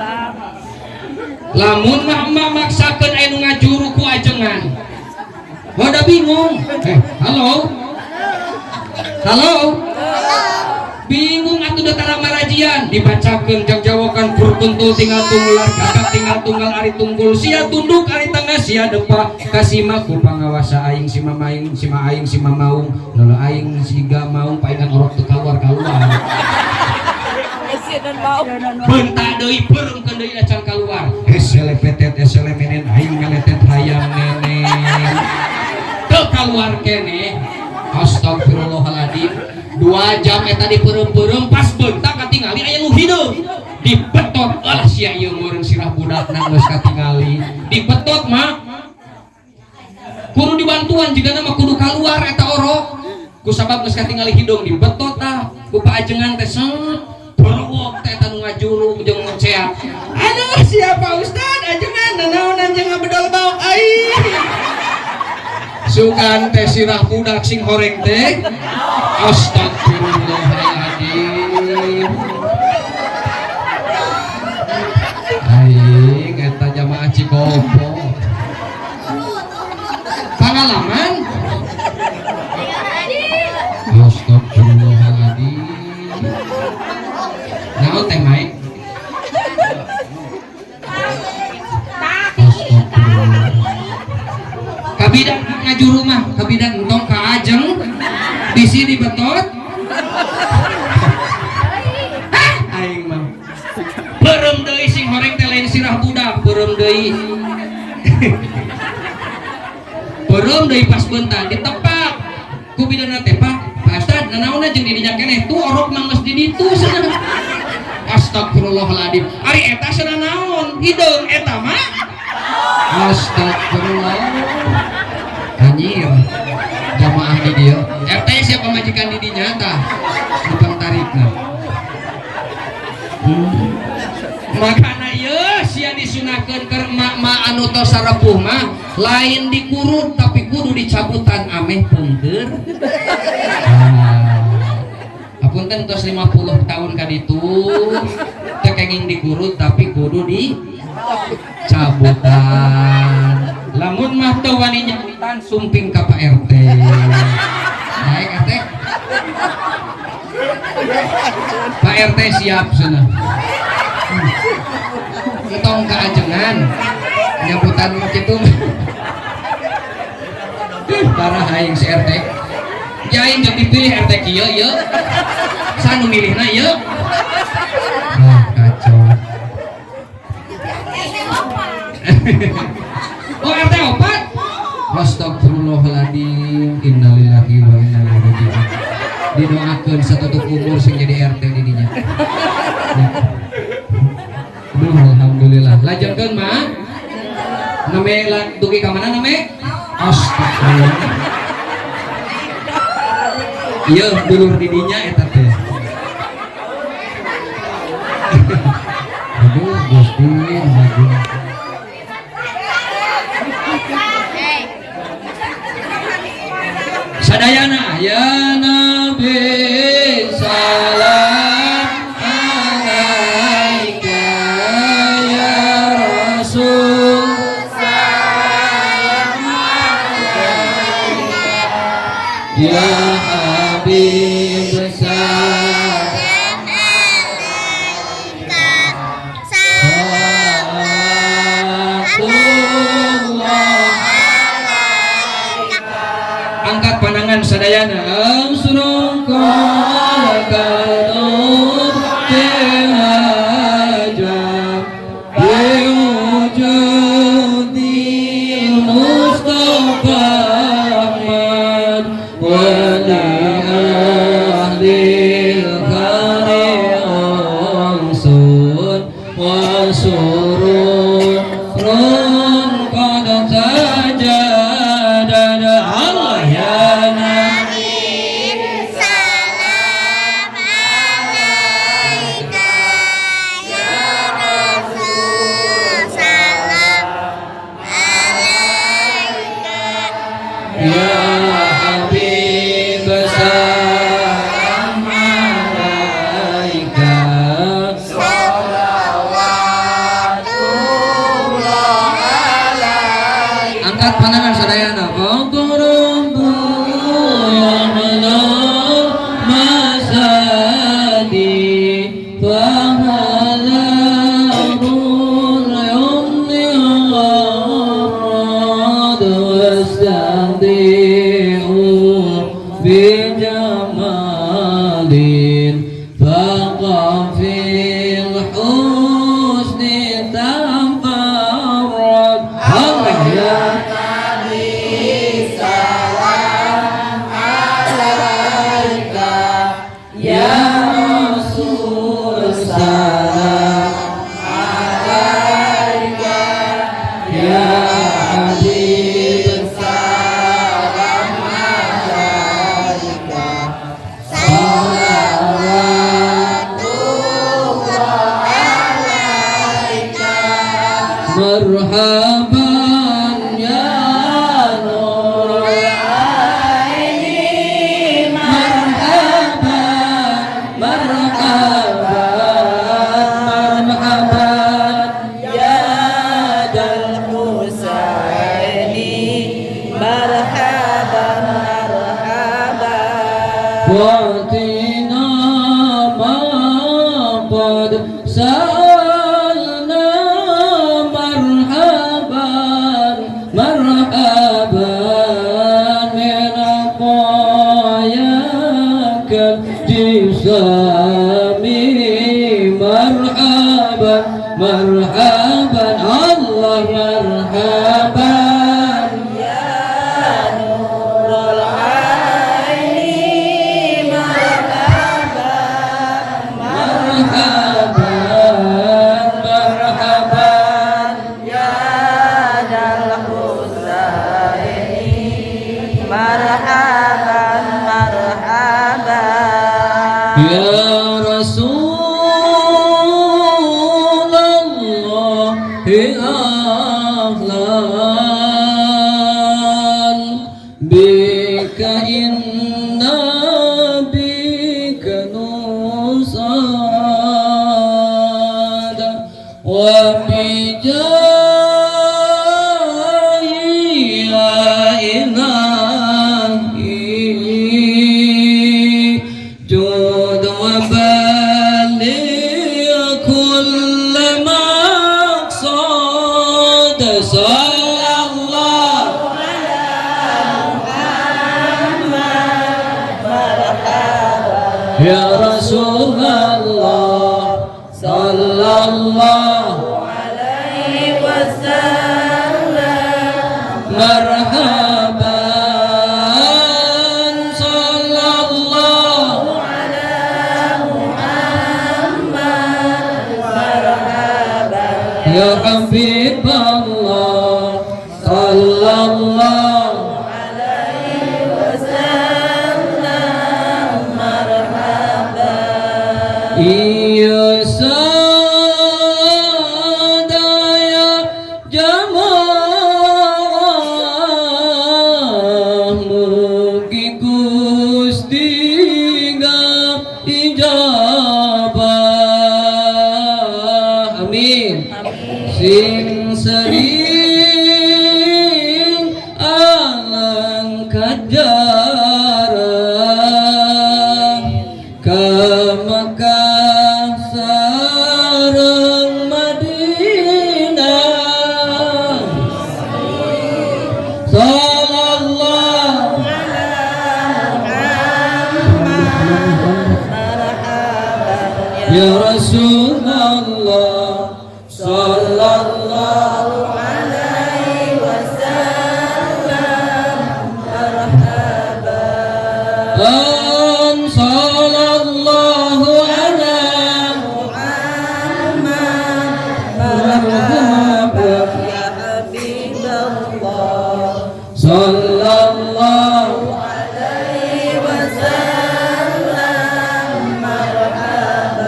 lamun mah maksakeun aya nu ngajuru ku Ajengan hoda bingung halo bingung atuh teu tara marajian dibacakeun jagjawokan purtuntul tinggal tunggal kakak tinggal tunggal ari tunggul sia tunduk ari tengah sia depa kasima ku pangawasa aing si mamaing si maaing si mamaung lolo aing siga maung paingan orok teu kaluar bentak deui peuremkeun deui acan kaluar esele petet esele menen aing meletet hayang nenen teu kaluar keneh. Astagfirullahaladzim 2 jam eta dipeurem-peurem pas bentak katingali aya nu hideung dipetot alah sia ieu meureun sirah budakna geus katingali dipetot mah kudu dibantuan jigana mah kudu kaluar eta orok kusabab geus katingali hidung dibetot tah ku paajengan teh perwok teh eta nu ngajurug jeung ngeceak aduh siapa ustad ajengan nanaon anjeun ngabedol baok aing sukan teh sirah budak sing horeng teh astagfirullahaladzim aing eta jamaah Cikopo pengalaman astagfirullahaladzim naon teh Mai kabidan ngaju rumah kabidan entong kaajeng bisi dibetot aing mah beureum deui sing horeng teh lain sirah budak beureum deui beureum deui pas bentar ditepak ku bidana teh Pak Ustad nanaonna jeung di dinya keneh tuh orok mah geus di ditu cenah astagfirullahaladzim ari eta cenah naon hideung eta mah astagfirullah anjir jamaah di dia RT siapa majikan di dinya tah bukan tarikna makana ieu sia disunahkeun keur mak-mak anu tos sarepuh mah lain dikurut tapi kudu dicabutan ameh punteur apunten tos 50 tahun ka ditu teu kenging dikurut tapi kudu dicabutan lamun mah teu wani nyabutan sumping ka Pak RT naik RT Pak RT siap cenah entong kaajengan nyabutan mah kitu parah aing si RT jain jeung dipilih RT kieu ieu sanu milihna ieu kacau oh RT 4 astagfirullahaladzim innalillahi wa inna ilaihi raji'un didoakeun satutup umur sing jadi RT di dinya aduh alhamdulillah lajengkeun mah name dugi ka mana name astagfirullah ieu dulur di dinya eta teh aduh Gusti aduh sadayana ya Nabi salam alaika ya Rasul salam alaika ya Habib salam angkat pandangan sadayana amsunung kalakadut tehajam biwujudil Mustafa Ahmad wali ahlil kari angsun wasurun run qadat sajadana Allah ya ya Habib بجمال فقف الحسن تفرد الله يا Marhaban ya nur aini marhaban marhaban marhaban Ya dal Husaini marhaban marhaban wa'tina ma qad sa'alna marhaban marhaban min aqayakal jisami marhaban marhaban Allah marhaban Ya nurul aini marhaban marhaban marhaban Ya dal Husaini marhaban marhaban Ya Rasulullah ahlan bika inna bika nusad wa bijahi ya ilahi جود وبلغ كل مقصود صلى الله يا رسول الله صلى الله alaihi wasallam مرحبا صلى الله يا حبيب الله صلى الله يا سادة يا جماعة mugi Gusti ijabah amin sing sering alangkat jarang ka Mekah sareng Madinah sallallahu ya Rasulullah sallallahu alaihi wasallam an sallallahu ala marhaban ya habiballah sallallahu alaihi wasallam marhaban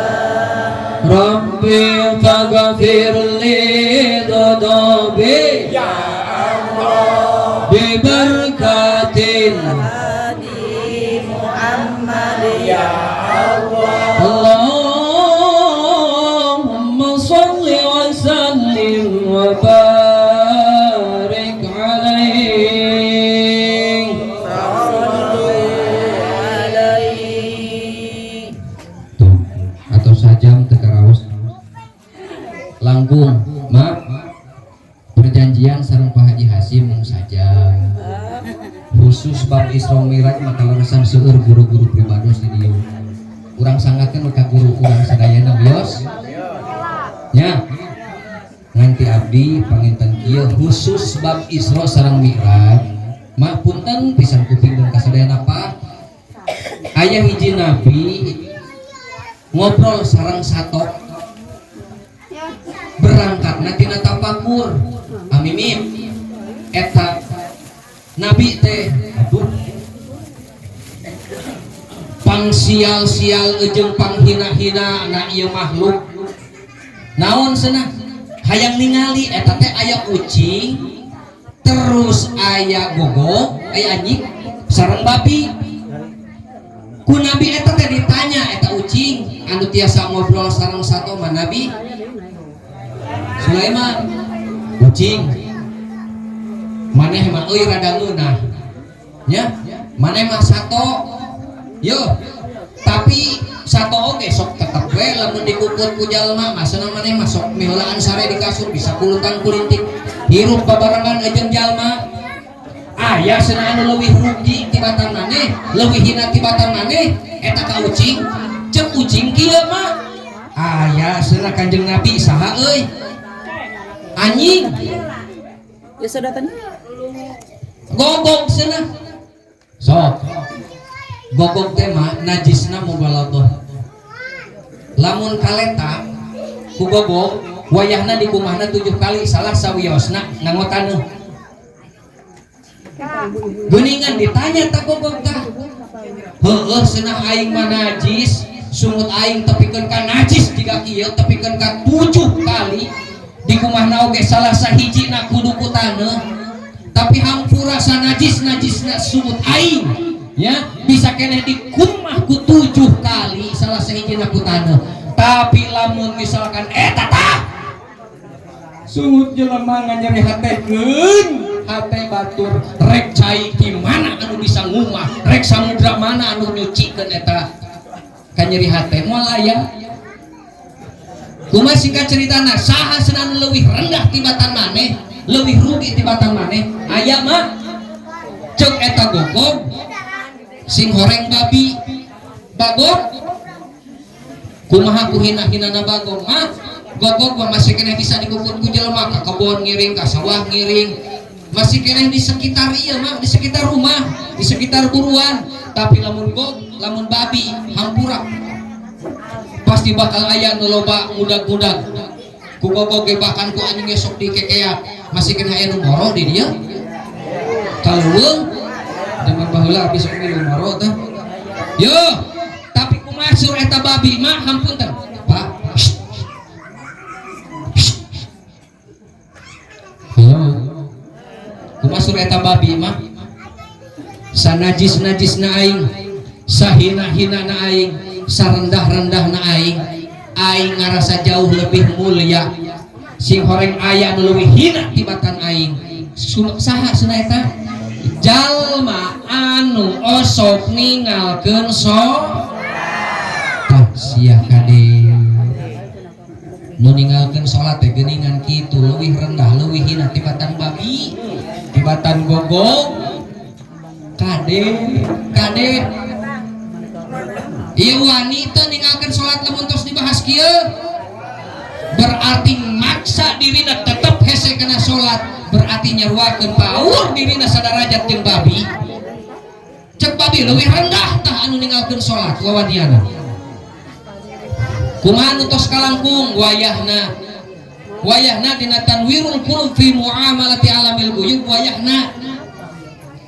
Rabbi faghfir li dhunubi ya Allah bi barakatin hadi Muhammad ya Allahumma salli wa sallim wa barik alaihi alaihi Tuh, atau sajam tekaraos langkung mak perjanjian sareng Pak Haji Hasim mung sajam khusus bab Isra Mi'raj maka larasan seueur guru-guru pribados di dieu. Urang sangakeun ka guru urang sadayana bios. Nya. Nganti abdi panginten kieu khusus bab Isra sareng Mi'raj. Mak punten pisan kuping dan kasadayana Pak. Aya hiji nabi ngobrol sareng satok. Berangkatna tina tapakur. Amimim. Eta nabi teh aduh pang sial-sial jeung pang hina-hina na ieu makhluk naon cenah hayang ningali eta teh aya kucing terus aya gogok aya anjing sareng babi ku nabi eta teh ditanya eta ucing anu tiasa ngobrol sareng sato mah nabi Sulaiman kucing maneh mah euy rada ngeunah nya maneh mah sato yo tapi sato oge sok tetep we lamun dikukut ku jalma masalah maneh mah sok miheulaan sare di kasur bisa kulutan kulintik hirup babarengan jeung jalma aya cenah anu leuwih rugi tibatan maneh leuwih hina tibatan maneh eta ka ucing ceuk ucing kieu mah aya cenah Kanjeng Nabi saha euy anjing Ya sadatanya. gogok cenah sok gogok teh mah najisna mubalaghah lamun kaleta ku gogok wayahna di kumahna 7 kali salah sawiosna nangotaneuh geuningan ditanya tak gogok tah heueuh cenah aing mah najis sumut aing tepikeun ka najis jiga kieu tepikeun ka 7 kali di kumahna oge salah sahijina kudu kutaneuh tapi hampura sanajis-najisna sumut aing ya bisa keneh di kumah ku 7 kali salah sahijina kutaneuh tapi lamun misalkan eta tah sumut jelema nganyeri hatekeun hate batur rek cai di mana anu bisa ngumah rek samudra mana anu nyucikeun eta kanyeri hate moal aya kumaha singkat ceritana saha cenah leuwih rendah tibatan maneh leuwih rugi tibatan maneh aya mah ceuk eta gogog sing horeng babi bagog kumaha ku hina-hinana bagog mah gogog mah masih keneh bisa dikukut ku jelema ka kebon ngiring ka sawah ngiring masih keneh di sekitar ieu mah di sekitar rumah di sekitar buruan tapi lamun babi hampura pasti bakal aya nu loba mudag-mudag ku gogog ge bahkan ku anjing ge sok dikekeak masih kena aya nu moro di dieu kaleuweung zaman baheula abis sok milu moro teh yo tapi kumaha sur eta babi mah hampunten Pak yo kumaha sur eta babi mah sanajis-najisna aing sahina-hinana aing sarendah-rendahna aing ngarasa jauh lebih mulia sing horeng aya nu leuwih hina tibatan aing saha cenah eta jalma anu osok ningalkeun salat sia kade nu ningalkeun salat teh geuningan kitu leuwih rendah leuwih hina tibatan babi tibatan gogok kade ieu wanita ninggalkeun salat lamun tos dibahas kieu berarti maksa dirina tetep hese kena salat berarti nyeruakeun paur dirina sadarajat jeung babi cek babi leuwih rendah tah anu ninggalkeun salat wawadiana kumaha anu tos kalangkung wayahna dina tanwirul qulub fi muamalati alamil ghuyub wayahna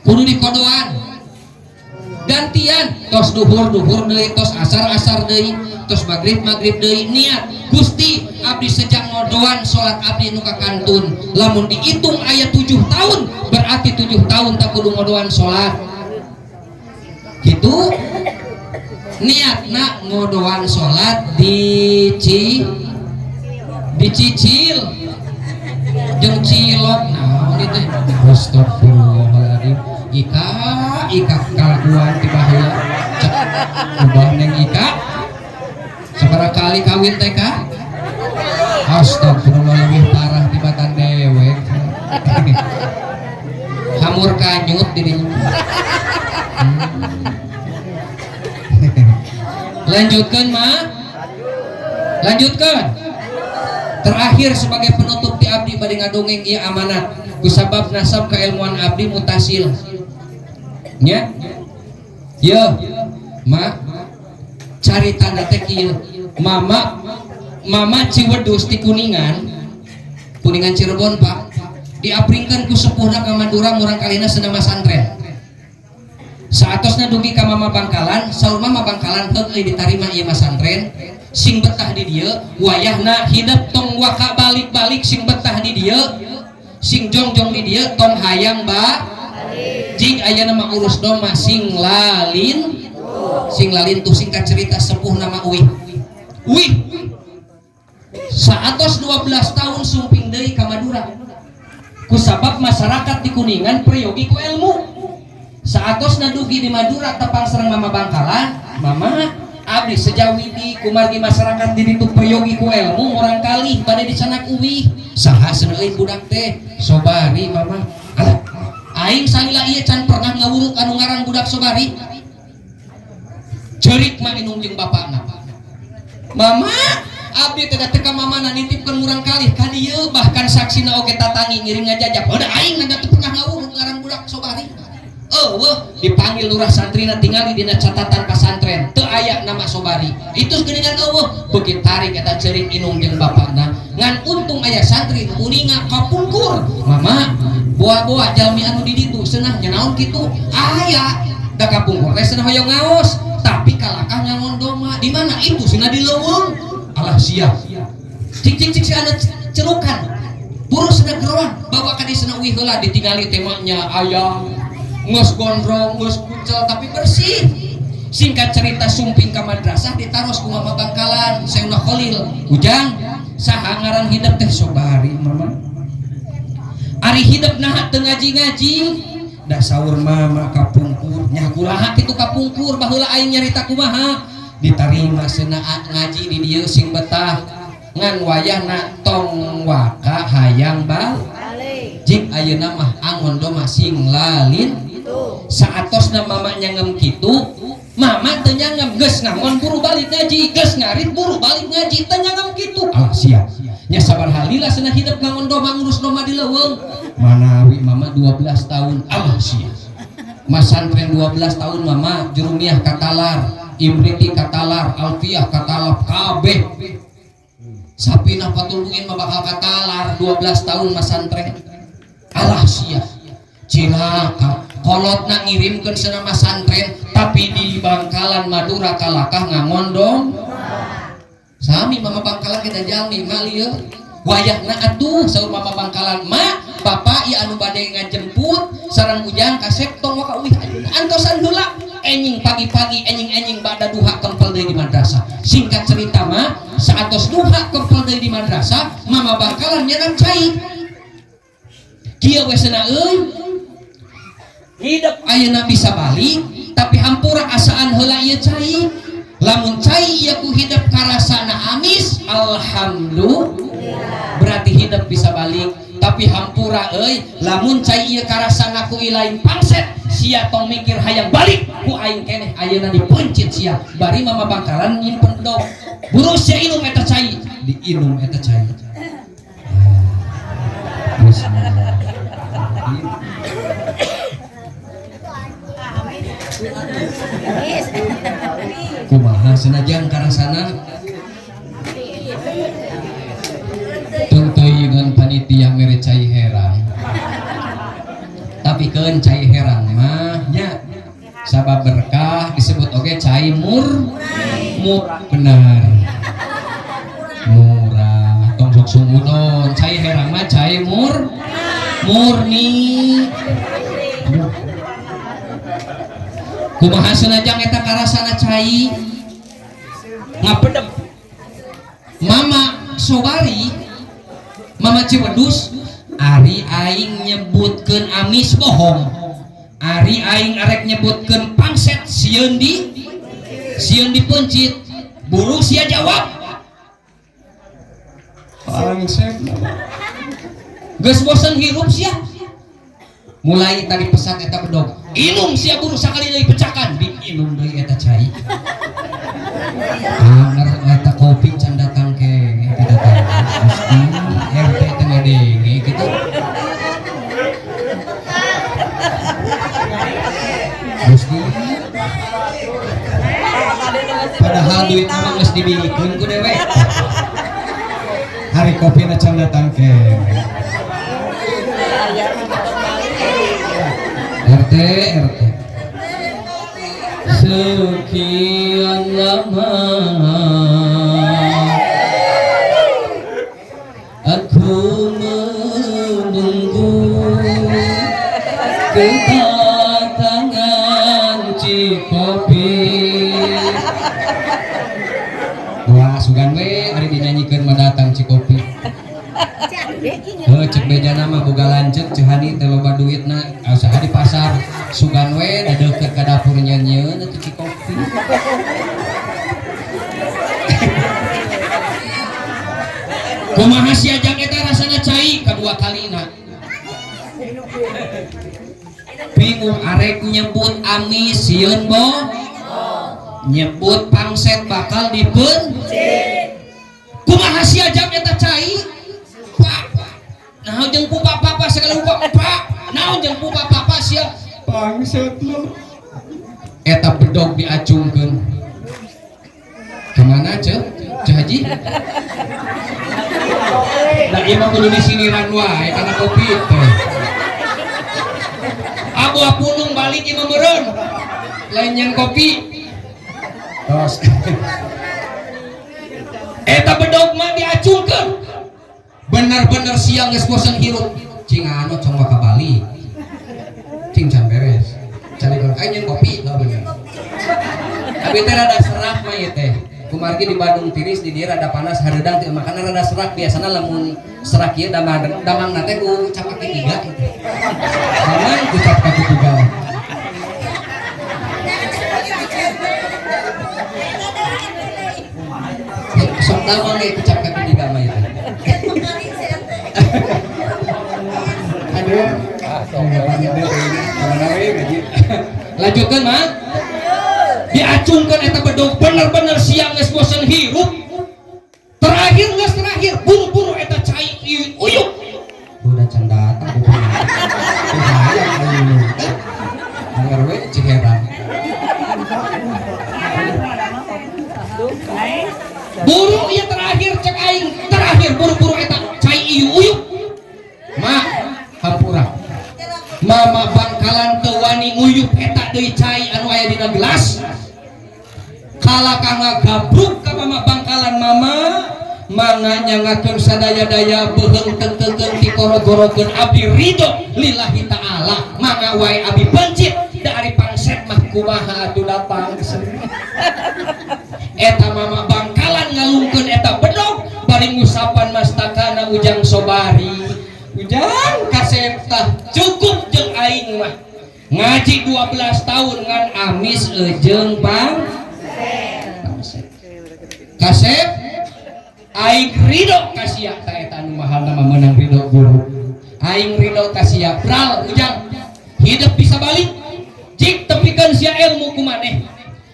kudu dikodoan gantian tos duhur deui tos asar deui tos maghrib deui niat Gusti abdi sejak ngodoan salat abdi nu kakantun lamun dihitung aya 7 tahun berarti 7 tahun tak kudu ngodoan salat kitu niatna ngodoan salat dicicil jeung cilok naon ieu teh astagfirullahaladzim ika kalakuan ti baheula cek ubah neng ika sabaraha kali kawin teh ka astagfirullah lebih parah tibatan dewek hamur kanyut di dinya Lanjutkan mah. Lanjutkan. Terakhir sebagai penutup ti abdi bade ngadongeng ieu amanat. Kusabab nasab keilmuan abdi mutasil. Nya. Ye. Ma. Carita teh kieu. Mama Ciwedus di Kuningan Cirebon Pak diapringkan ku sepuhna ka Madura murang kalina senama santren saatosna dugi ka Mama Bangkalan saur Mama Bangkalan heug ditarima ieu mah santren sing betah di dieu wayahna hidup tong waka balik-balik sing betah di dieu sing jongjong di dieu tong hayang jing aya nama urus doma sing lalin tuh singkat cerita sepuh nama Uwih saatos 12 tahun sumping deui ka Madura kusabab masyarakat di Kuningan priyogi ku ilmu saatos nadugi di Madura tepang sareng Mama Bangkalan Mama abdi sejawi di kumargi masyarakat di ditu priyogi ku ilmu orang kali bade dicanak Uwih saha seneueun budak teh Sobari Mama alah aing salila ieu can pernah ngawuruk anu ngaran budak Sobari cerik mah inung jeung bapakna Mama abdi teh teka mamana nitipkeun murang kali ka dieu bahkan saksina oge tatangi ngiring ngajajak udah aing ngan teu pernah ngawuruk ngaran budak Sobari dipanggil lurah santrina tinggali dina catatan pesantren teu aya nama Sobari itu geuningan eueuh beuki tarik eta ceurik inung jeung bapakna ngan untung aya santri nu uninga kapungkur Mama boa-boa jalmi anu di ditu seunah nya naon kitu aya da kapungkur teh seunah hoyong ngaos tapi kalakah nyangon doma di mana itu cenah di leuweung alah sia cik si anak celukan buru sedang geroan bawa ka di sana Uwih heula ditinggali temanya ayam geus gondrong geus kucel tapi bersih singkat cerita sumping ka madrasah ditaros ku Mama Bangkalan Sayyidina Khalil ujang saha ngaran hidup teh Sobari Mama ari hidup naha teu ngaji-ngaji da saur Mama kapungkur nya kumaha kitu kapungkur baheula aing nyarita kumaha ditarima senaat ngaji di dieu sing betah ngan wayahna tong waka hayang jik ayeuna mah angon doma sing lalin saatosna Mama nyangem kitu Mama teu nyangem geus ngangon buru balik ngaji geus ngarit buru balik ngaji teu nyangem kitu alah sia nya sabar halila cenah hidup ngangon doma ngurus doma di leuweung manawi Mama 12 tahun alah sia masantren 12 tahun Mama jurumiah katalar Imriti katalar, Alfiah katalar, kabeh Sapinah patulungin mah bakal katalar 12 tahun masantren alah sia cilaka kolotna ngirimkeun cenah masantren tapi di Bangkalan Madura kalakah ngangondong sami Mama Bangkalan kita jalmi mah lieu wayahna atuh saur Mama Bangkalan ma Bapak ieu anu bade ngajemput sareng ujang ka sektong ka Uwih ayeuna antosan heula enying pagi-pagi enying bada duha kempel deui di madrasah singkat cerita mah saatos duha kempel deui di madrasah Mama Bangkalan nyeunang cai kieu we cenah euy hidup ayeuna bisa balik tapi hampura asaan heula ieu cai lamun cai ieu ku hidup karasana amis alhamdulillah berarti hidup bisa balik tapi hampura euy lamun cai ieu karasana ku ilain pangset sia tong mikir hayang balik ku aing keneh ayeuna dipencit sia bari Mama Bangkalan nyimpen dong buru sia inum eta cai diinum eta cai kumaha senajan karasana tuntuyeun panitia mere cai herang tapi keun cai herang mah nya sabab berkah disebut oge cai murah benar murah tong sok sumudon cai herang mah cai murni kumaha senajang eta karasana cai ngapedem Mama Sobari Mama Ciwedus ari aing nyebutkeun amis bohong ari aing arek nyebutkeun pangset sieun dipencit buru sia jawab pangset geus bosen hirup sia mulai tadi pesan eta bedog inum sia buru sakali deui pecakan diinum deui eta cai Eta kopi can datang ke datang pasti RT tengah denge gitu. Pasti padahal duit mah geus dibiikeun ku dewe. Hari kopi na can datang ke RT Sekian lama aku menunggu kedatangan Cikopi. wah sugan we ari dinyanyikeun mah datang Cikopi. Cek beja nama boga lanceuk cehani teh loba duitna usaha di pasar sugan we da deukeut ka dapur nyeun atuh Cikopi. Kumaha si ajang eta rasana cai kadua kalina. Bingung arek nyebut amis sieun bo. Nyebut pangset bakal dipencet. Kumaha si ajang eta cai? Pak, naon jeung pupa papa segala rupa Pak, naon jeung pupa papa sia pangset lu. Eta bedog diacungkeun. Kemana Ceh? Ceh Haji? Da ieu mah kudu disiniran wae kana kopi teh. Abu apulung balik ieu meureun. Lain yang kopi. Tos. Eta bedog mah diacungkeun. Bener-bener siang geus bosen hirup. Cing anu cong ka Bali. Cing can beres. Cari aing kopi lah bener. Tapi teh rada serak mah ieu teh. Kumargi di Bandung tiris di dieu rada panas hareudang teh makana rada serak biasana lamun serak ieu damangna teh ku cap kaki 3 kitu. Damang ku cap kaki 3. Sok damang ge ku cap kaki 3 mah ieu. Aduh, lanjutkan mah diacungkan eta bedog bener-bener siang geus bosen hirup terakhir buru-buru eta cai uyuk udah can datang denger we ciherang buru ieu terakhir cek aing terakhir buru-buru eta cai uyuk mak hampura mama bangkalan teu wani nguyup eta deui cai anu aya dina gelas kalakang gabruk ka mama bangkalan mama mangga nyangakeun sadaya-daya beuheung teukeun ti korogorokeun abdi ridho lillahi ta'ala mangga wae abdi pencit da ari pangset mah kumaha atuh datang eta mama bangkalan ngalungkeun eta bedog bari ngusapan mastakana ujang sobari ujang kasep tah cukup jeung aing mah ngaji 12 tahun ngan amis jeung pangset kasep aing ridho kasia ta eta anu mahal nama meunang ridho guru aing ridho kasia pral ujang hidup bisa balik jik tepikeun sia ilmu kumaneh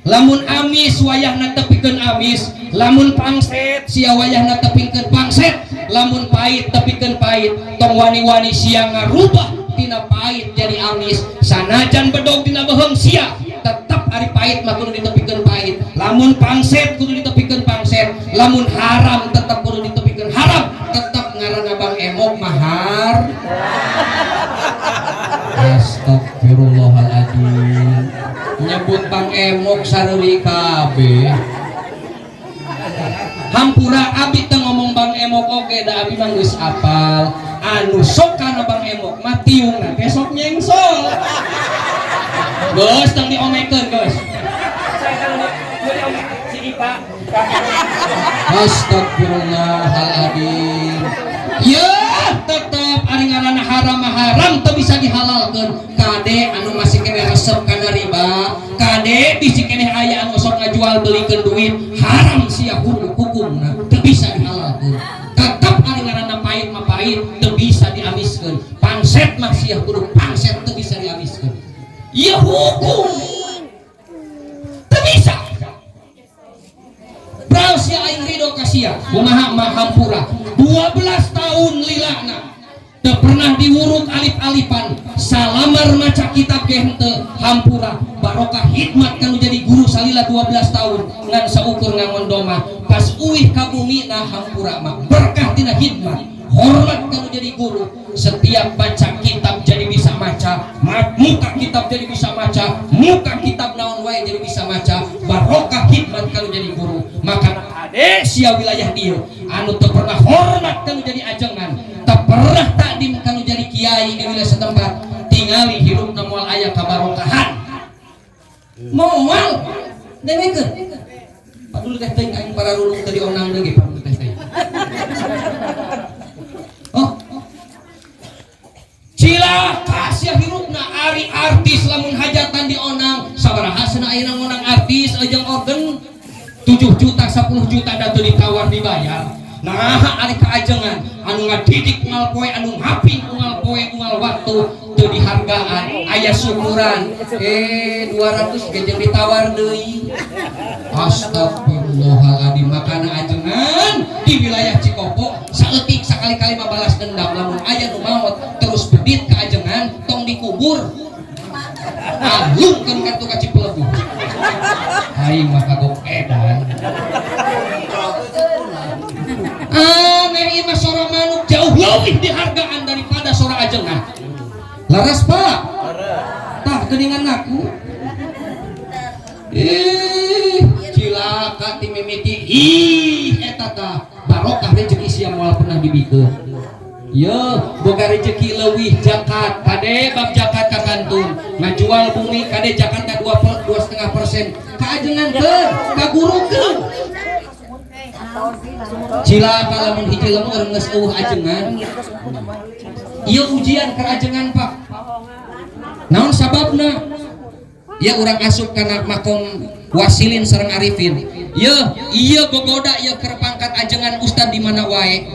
lamun amis wayahna tepikeun amis lamun pangset sia wayahna tepikeun pangset lamun pahit tepikeun pahit tong wani-wani sia ngarubah tina pahit jadi amis sanajan bedog dina beuheung sia tetep ari pahit mah kudu ditepikeun pahit lamun pangset kudu ditepikeun pangset lamun haram tetep kudu ditepikeun haram tetep ngaranna Bang Emok mahar astagfirullahaladzim nyebut Bang Emok sareurik kabeh hampura abi teu ngomong Bang Emok oge da abi mah geus apal anu sok kana Bang Emok mah tiungna teh sok nyengsol geus tong diomekeun geus astagfirullahaladzim ya tetep ari ngaranna haram teu bisa dihalalkeun kade anu masih kene resep kana riba kade bisi kene aya anu sok ngajual belikeun duit haram sia hukumna teu bisa dihalalkeun tetep ari ngaranna pahit mah pahit teu bisa diamiskeun pangset mah sia kudu pangset teu bisa diamiskeun ieu hukum teu bisa sia kumaha mah hampura 12 tahun lilana teu pernah diwuruk alif-alifan salamar maca kitab ge henteu hampura barokah hikmat kanu jadi guru salila 12 tahun ngan saukur ngangondoma pas uih ka bumi na hampura mah berkah tina hikmat hormat kanu jadi guru setiap baca kitab jadi bisa maca muka kitab jadi bisa maca muka kitab naon wae jadi bisa maca barokah hikmat kanu jadi guru maka ade sia wilayah dieu anu teu pernah hormat kanu jadi ajengan teu pernah takdim kanu jadi kiai di wilayah setempat tingali hirupna moal aya kabarokahan moal dewekeun padul teh teuing aing para rulung tadi onang deui padul teh teuing cilaka sia hirupna ari artis lamun hajatan di onang sabaraha cenah ayeuna ngonang artis jeung organ 7 juta 10 juta da teu ditawar dibayar nah ari kaajengan anu ngadidik unggal poe anu ngaping unggal poe unggal waktu teu dihargaan aya syukuran 200 gejeng ditawar deui astagfirullahaladzim makana ajengan di wilayah Cikopo saeutik sakali-kali mabalas dendam lamun aya nu maot terus bedit ka ajengan tong dikubur alungkeun kartu ka Cipelebuh aing mah kagok edan ieu mah sora manuk jauh leuwih dihargaan daripada sora ajengan laras Pak tah geuningan aku cilaka ti mimiti eta tah barokah rezeki sia moal pernah dibikeun ye boga rezeki leuwih zakat kade bab zakat ka kantun ngajual bumi kade zakat ka 2,5% kaajengan teu kagurukeun cilaka lamun hiji lemur geus eueuh ajengan ieu ujian keur ajengan Pak naon sababna ya urang asup kana makom wasilin sareng arifin ieu gogoda ieu keur pangkat ajengan ustad di mana wae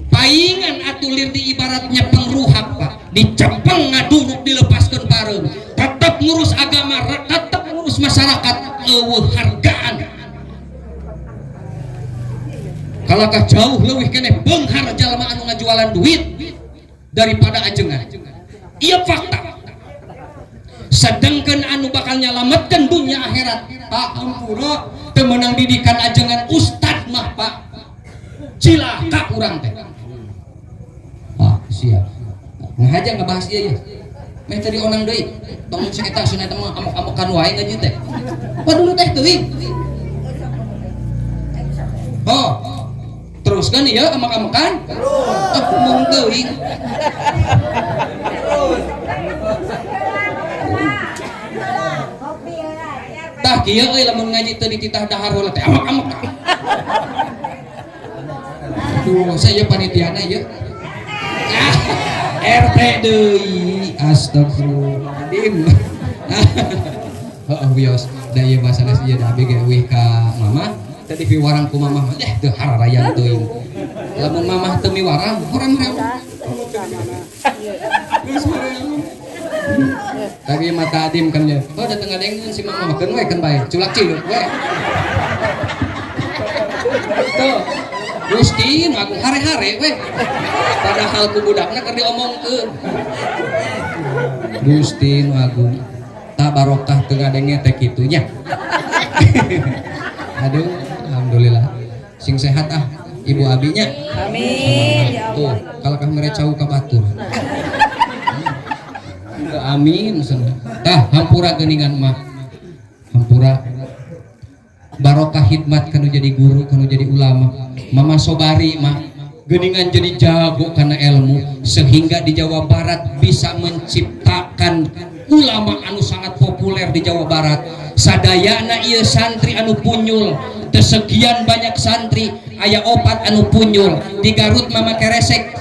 paingan atulir di ibaratnya pengruhak Pak dicepeng ngaduruk dilepaskeun pareung tetep ngurus agama tetep ngurus masyarakat eueuh hargaan kalakah jauh leuwih keneh beunghar jalma anu ngajualan duit daripada ajengan ieu fakta sedangkan anu bakal nyalametkeun dunia akhirat Pak hampura teu meunang didikan ajengan ustad mah Pak cilaka urang teh siap ngahaja ngebahas ieu meh tadi onang deui tong si eta sunat mah amok-amokan wae ngeujeut teh padulu teh teuing teruskan ieu amok-amokan terus mung teuing tah kieu euy lamun ngaji teu dititah dahar heula teh amok-amok aduh saya panitiana ieu RT deui astagfirullahaladzim wios da ieu basana ieu da abg euy ka mama tadi piwarang ku mamah teu hararayan teuing lamun mamah teu miwarang urang reu tadi mata adim kan ya datang ngadengkeun si mamah makeun we kan bae culak cileuk we tuh Gusti ngaku hare-hare we padahal ku budakna keur diomongkeun Gusti nu agung tak barokah teu ngadenge teh kitu nya aduh alhamdulillah sing sehat ibu abinya Amin ya tuh kalau kah merecau ka batur amin tah hampura geuningan mah hampura barokah hikmat kanu jadi guru kanu jadi ulama mama sobari mah geuningan jadi jago karena ilmu sehingga di Jawa Barat bisa menciptakan ulama anu sangat populer di Jawa Barat sadayana ieu santri anu punyul sekian banyak santri aya 4 anu punyul di Garut mama keresek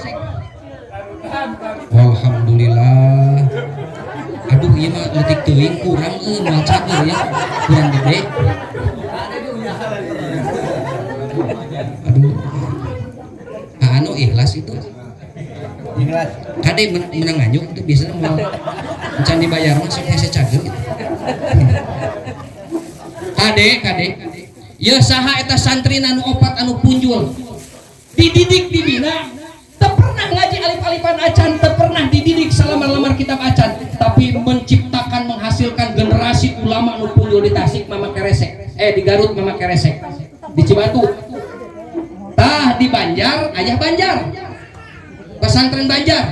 alhamdulillah aduh ieu mah leutik teuing kurang moal cager ya kurang gede aduh anu ikhlas itu ikhlas kade menang nganyuk itu biasanya mau encan dibayar mah sok hese cager gitu kade Ya saha eta santri anu opat anu punjul dididik dibina, teu pernah ngaji alif-alifan acan, teu pernah dididik salamar-lamar kitab acan, tapi menciptakan menghasilkan generasi ulama anu punjul di Tasik mama keresek, di Garut mama keresek, di Cibatu tah di Banjar ayah Banjar, pesantren Banjar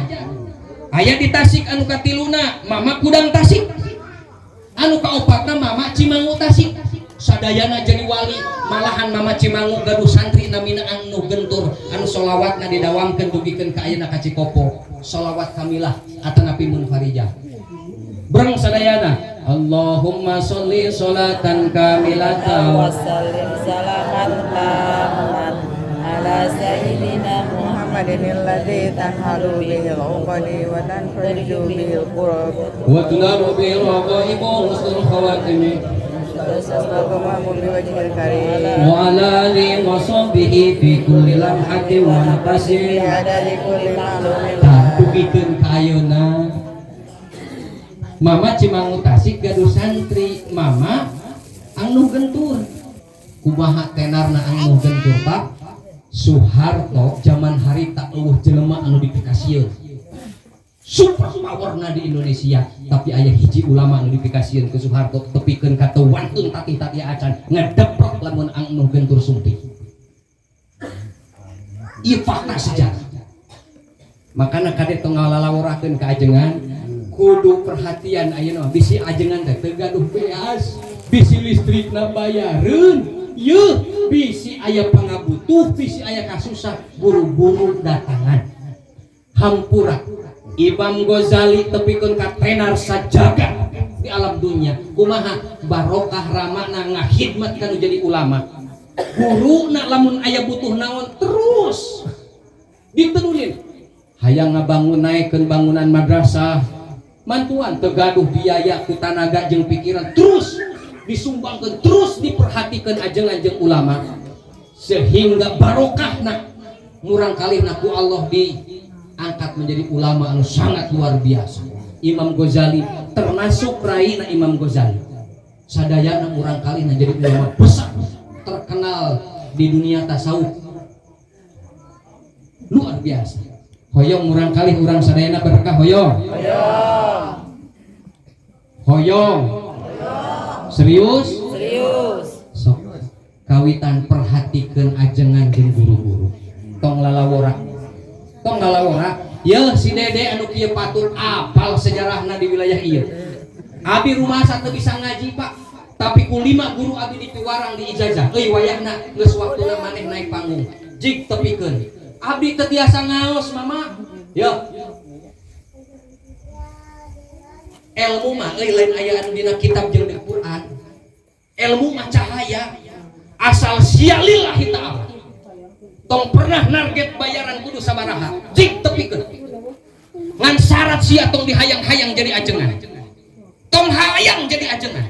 ayah di Tasik anu katiluna mama Kudang Tasik, anu kaopatna mama Cimangu Tasik. Sadayana jadi wali, malahan mama Cimangu gaduh santri namina anu gentur, anu solawatna didawamkeun dugikeun ka ayeuna ka Cikopo, solawat kamilah atanapi munfarijah. Breng sadayana Allahumma sholli sholatan kamilatan wa sallim salaman tamat ala sayyidina Muhammadin alladzi tanhalu bihil uqadi wa tanfaju bihil qurab wa tunaru bil raqaib wa husnul khawatimi wa ala alihi wa sahbihi fi kulli lamhatin wa nafasin dugikeun ka ayeuna. Mama Cimangu Tasik gaduh santri mama anu gentur. Kumaha tenarna anu gentur Pak? Soeharto zaman harita eueuh jelema anu dipikasieun. Super powerna di Indonesia, tapi aya hiji ulama anu dipikasieun ke Soeharto tepikeun ka teu wantun tatih-tatih acan ngadeprok lamun anu gentur sumpih. Ieu fakta sejarah. Makana kade tong ngalalawurakeun ka ajengan kudu perhatian ayeuna bisi ajengan teh teu gaduh beas, bisi listrikna bayareun, yeuh bisi aya pangabutuh, bisi aya kasusah buru-buru datangan. Hampura Imam Ghazali tepikeun ka tenar sajagat di alam dunia. Kumaha barokah ramana ngahidmat kanu jadi ulama. Guruna lamun aya butuh naon terus ditenulin. Hayang ngabangun naikeun bangunan madrasah. Mantuan tegaduh biaya ku tanaga jeung pikiran terus disumbangkeun, terus diperhatikeun ajeng-ajeng ulama sehingga barokahna murang kalihna ku Allah diangkat menjadi ulama anu sangat luar biasa. Imam Ghazali termasuk raina Imam Ghazali sadayana murang kalihna jadi ulama besar terkenal di dunia tasawuf luar biasa. Hoyong murang kalih urang sadayana berkah hoyong. Hoyong. Serius? serius Sok kawitan perhatikeun ajengan jeung guru-guru. Tong lalawora. Tong lalawora. Yeuh si Dede anu kieu patut apal sejarahna di wilayah ieu. Abi rumasa teu bisa ngaji, Pak. Tapi ku 5 guru abi dipiwarang di ijazah. Euy wayahna geus waktuna maneh naik panggung. Jig tepikeun. Abi teu tiasa ngaos, Mama. Yo. Ilmu mah euy lain aya anu dina kitab jeung di Quran. Ilmu mah cahaya. Asal sia lillahi ta'ala. Tong pernah narget bayaran kudu sabaraha. Jig tepikeun. Ngan syarat sia tong dihayang-hayang jadi ajengan. Tong hayang jadi ajengan.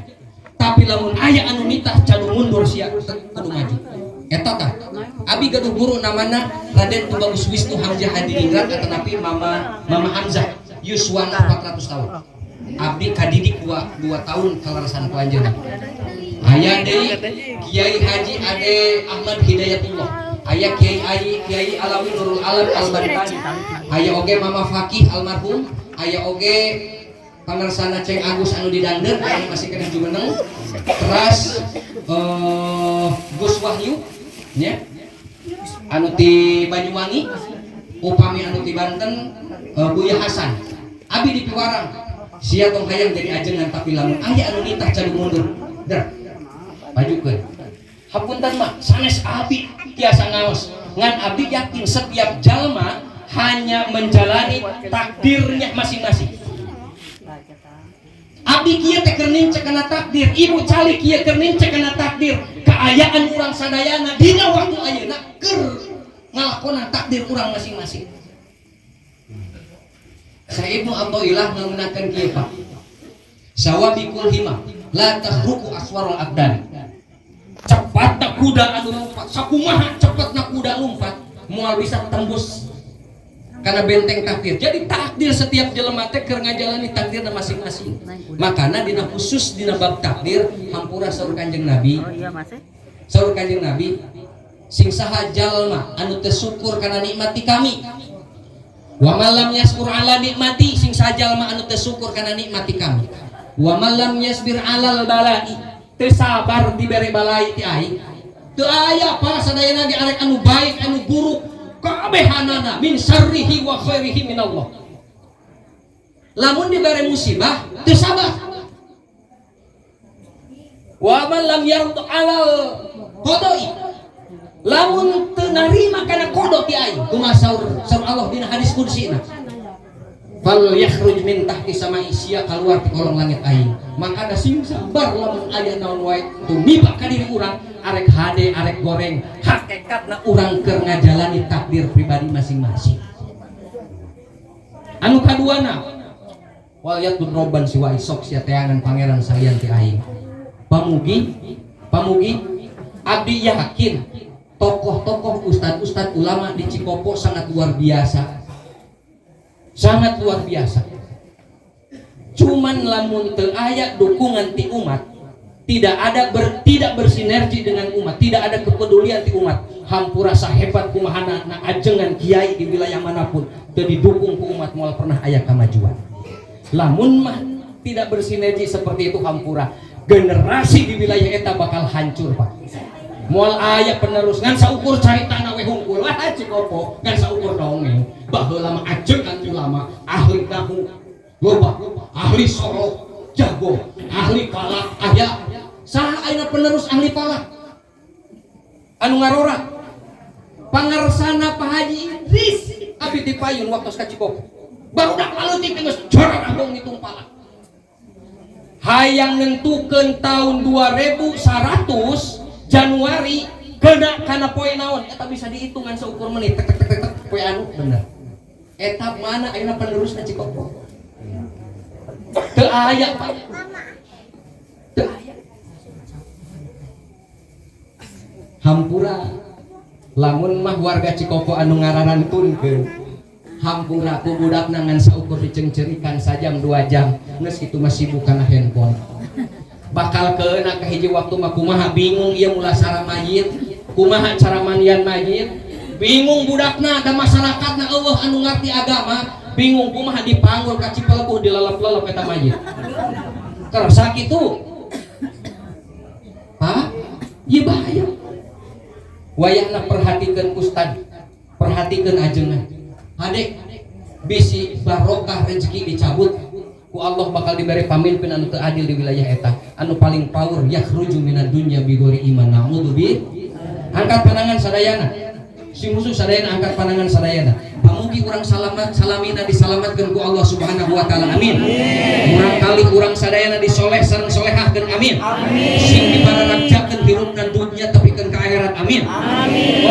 Tapi lamun aya anu nitah cadu mundur sia kudu maju. Eta tah. Abi gaduh guru namana Raden Tubagus Wisnu Hamzah Hadiningrat atanapi Mama Hamzah. Yuswana 400 tahun. Abdi kadidik 2 tahun kalarasan ku anjeunna. Aya deui Kiai Haji Ade Ahmad Hidayatullah. Aya Kiai Alawi Nurul Alam Al-Bantani. Aya oge Mama Fakih almarhum. Aya oge pamarsana Ceng Agus anu di Dander anu masih kena jumeneng. Teras Gus Wahyu nya anu ti Banyuwangi, upami anu ti Banten Buya Hasan. Abi dipiwarang sia tong hayang jadi ajengan tapi lamun aya anu nitah cadu mundur. Der. Majukeun. Hapunten mah sanes abi tiasa ngaos. Ngan abi yakin setiap jalma hanya menjalani takdirnya masing-masing. Abi kieu teh keur nincek kana takdir, ibu cali kieu keur nincek kana takdir. Kaayaan urang sadayana dina waktu ayeuna keur ngalakonan takdir urang masing-masing. Sayyid Ibnu Athaillah ngeunakeun kieu Pak. Sawabikul himah la tahruku aswarul abdan. Cepatna kuda anu lompat, sakumaha cepatna kuda lompat moal bisa tembus karena benteng takdir. Jadi takdir setiap jelema teh keur ngajalani takdirna masing-masing. Makana dina khusus dina bab takdir hampura saur Kanjeng Nabi Saur Kanjeng Nabi, sing saha jalma anu teu syukur kana nikmati kami. Wa malam yaskur ala nikmati, sing saha jalma anu teu syukur kana nikmati kami. Wa malam yasbir alal balai, teu sabar dibere balai ti aing. Teu aya pa sadayana ge arek anu baik anu buruk kabehanana min syarrihi wa khairihi min Allah. Lamun dibere musibah teu sabar. Wa man lam yarda alal qada'i, lamun teu narima kana qada ti aing, kumaha saur Allah dina hadis kudsina, fal yakhruj min tahti samai, sia kaluar ti kolong langit aing. Maka da sing sabar lamun aya naon wae tumiba ka diri urang, arek hade arek goreng, hakikatna urang keur ngajalani takdir pribadi masing-masing. Anu kaduana, wal yatud robban siwa isok sia teangan pangeran salian ti aing. Pamugi abdi yakin tokoh-tokoh ustad-ustad ulama di Cikopo sangat luar biasa, sangat luar biasa. Cuman lamun teu aya dukungan ti umat, tidak bersinergi dengan umat, tidak ada kepedulian ti umat, hampura sahebat kumahana na ajengan kiai di wilayah manapun teu didukung ku umat moal pernah aya kamajuan. Lamun mah tidak bersinergi seperti itu hampura, generasi di wilayah eta bakal hancur Pak. Moal aya penerus ngan saukur caritana we hungkul Cikopo, ngan saukur dongeng baheula mah ajengan ulama ahli nahu loba, ahli sorok jago, ahli palak aya. Saha ayeuna penerus ahli palak anu ngarora? Pangarsana Pak Haji Idris abdi ti payun waktu ka Cikopo, barudak paleutik geus joror abong ngitung palak. Hayang nentukeun tahun 2100 Januari kena kana poe naon eta bisa dihitungan seukur menit tek tek tek poe anu bener. Eta mana ayeuna penerusna Cikopo? Teu aya Pak. Teu aya. Hampura lamun mah warga Cikopo anu ngararantunkeun, hampura ku budak nangan saukur dicengcerikan sajam 2 jam geus kitu masih bukan handphone. Bakal keuna ka hiji waktu mah kumaha bingung ieu mulasara mayit, kumaha cara mandian mayit, bingung budakna da masyarakatna eueuh anu ngarti agama, bingung kumaha dipanggul ka Cipelebuh dilalap-lalap eta mayit. Karasa kitu. Pak, ieu bahaya. Wayahna perhatikeun ustad, perhatikeun ajengan. Hade bisi barokah rezeki dicabut ku Allah bakal diberi pamimpin anu teu adil di wilayah eta, anu paling power yakhruju minad dunya bi ghairi iman. Naudzu bi. Angkat pandangan sadayana, si musuh sadayana angkat pandangan sadayana. Pamugi urang salamat salamina disalamatkeun ku Allah Subhanahu wa taala. Amin. Urang kali urang sadayana disoleh sareng solehahkeun. Amin. Sing dipararagjakeun hirupna dunya tepikeun ka akhirat. Amin.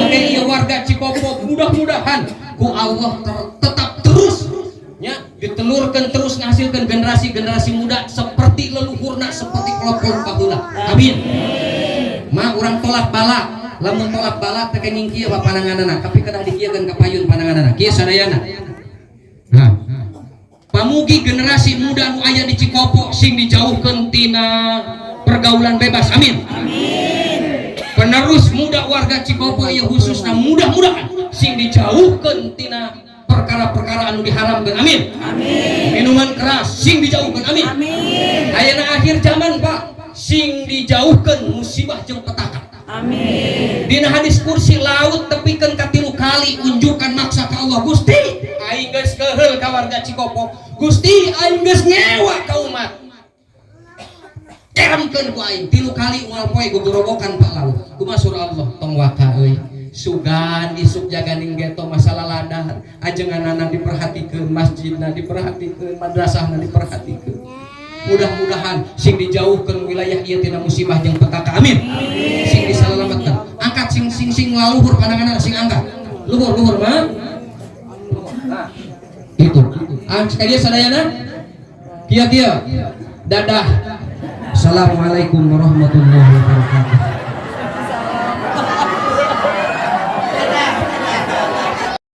Oke, ieu warga Cikopo mudah-mudahan ku Allah tetap terus nya ditelurkan terus menghasilkan generasi-generasi muda seperti leluhurna, seperti kelop-kelop baheula. Amin. Ma urang tolak bala, lamun tolak bala teh kenging kieu pananganana, tapi kedah dikieukeun ka payun pananganana. Kieu sadayana. Nah, pamugi generasi muda nu aya di Cikopo sing dijauhkeun tina pergaulan bebas. Amin. Penerus muda warga Cikopo ieu khususna mudah-mudahan sing dijauhkeun tina perkara-perkara anu diharamkeun. Amin. Minuman keras sing dijauhkeun. Amin. Ayeuna akhir zaman Pak, sing dijauhkeun musibah jeung petaka. Amin. Dina hadis kursi laut tepikeun ka 3 kali unjukan maksa ka Allah. Gusti, aing geus keheul ka warga Cikopo. Gusti, aing geus ngewa ka umat. Keramkeun ku aing 3 kali unggal poe gogorogokan Pak laut. Kumaha surah Allah tong waka euy. Sugan isuk jaganing geto masalah ladah ajenganana diperhatikeun, masjidna diperhatikeun, madrasahna diperhatikeun. Mudah-mudahan sing dijauhkeun wilayah ieu tina musibah jeung petaka. Amin. Sing disalalamatkeun. Angkat sing laluhur pandanganna sing angkat. Luhur mah. Nah, itu. Sekali sadayana. Kieu. Dadah. Assalamualaikum warahmatullahi wabarakatuh.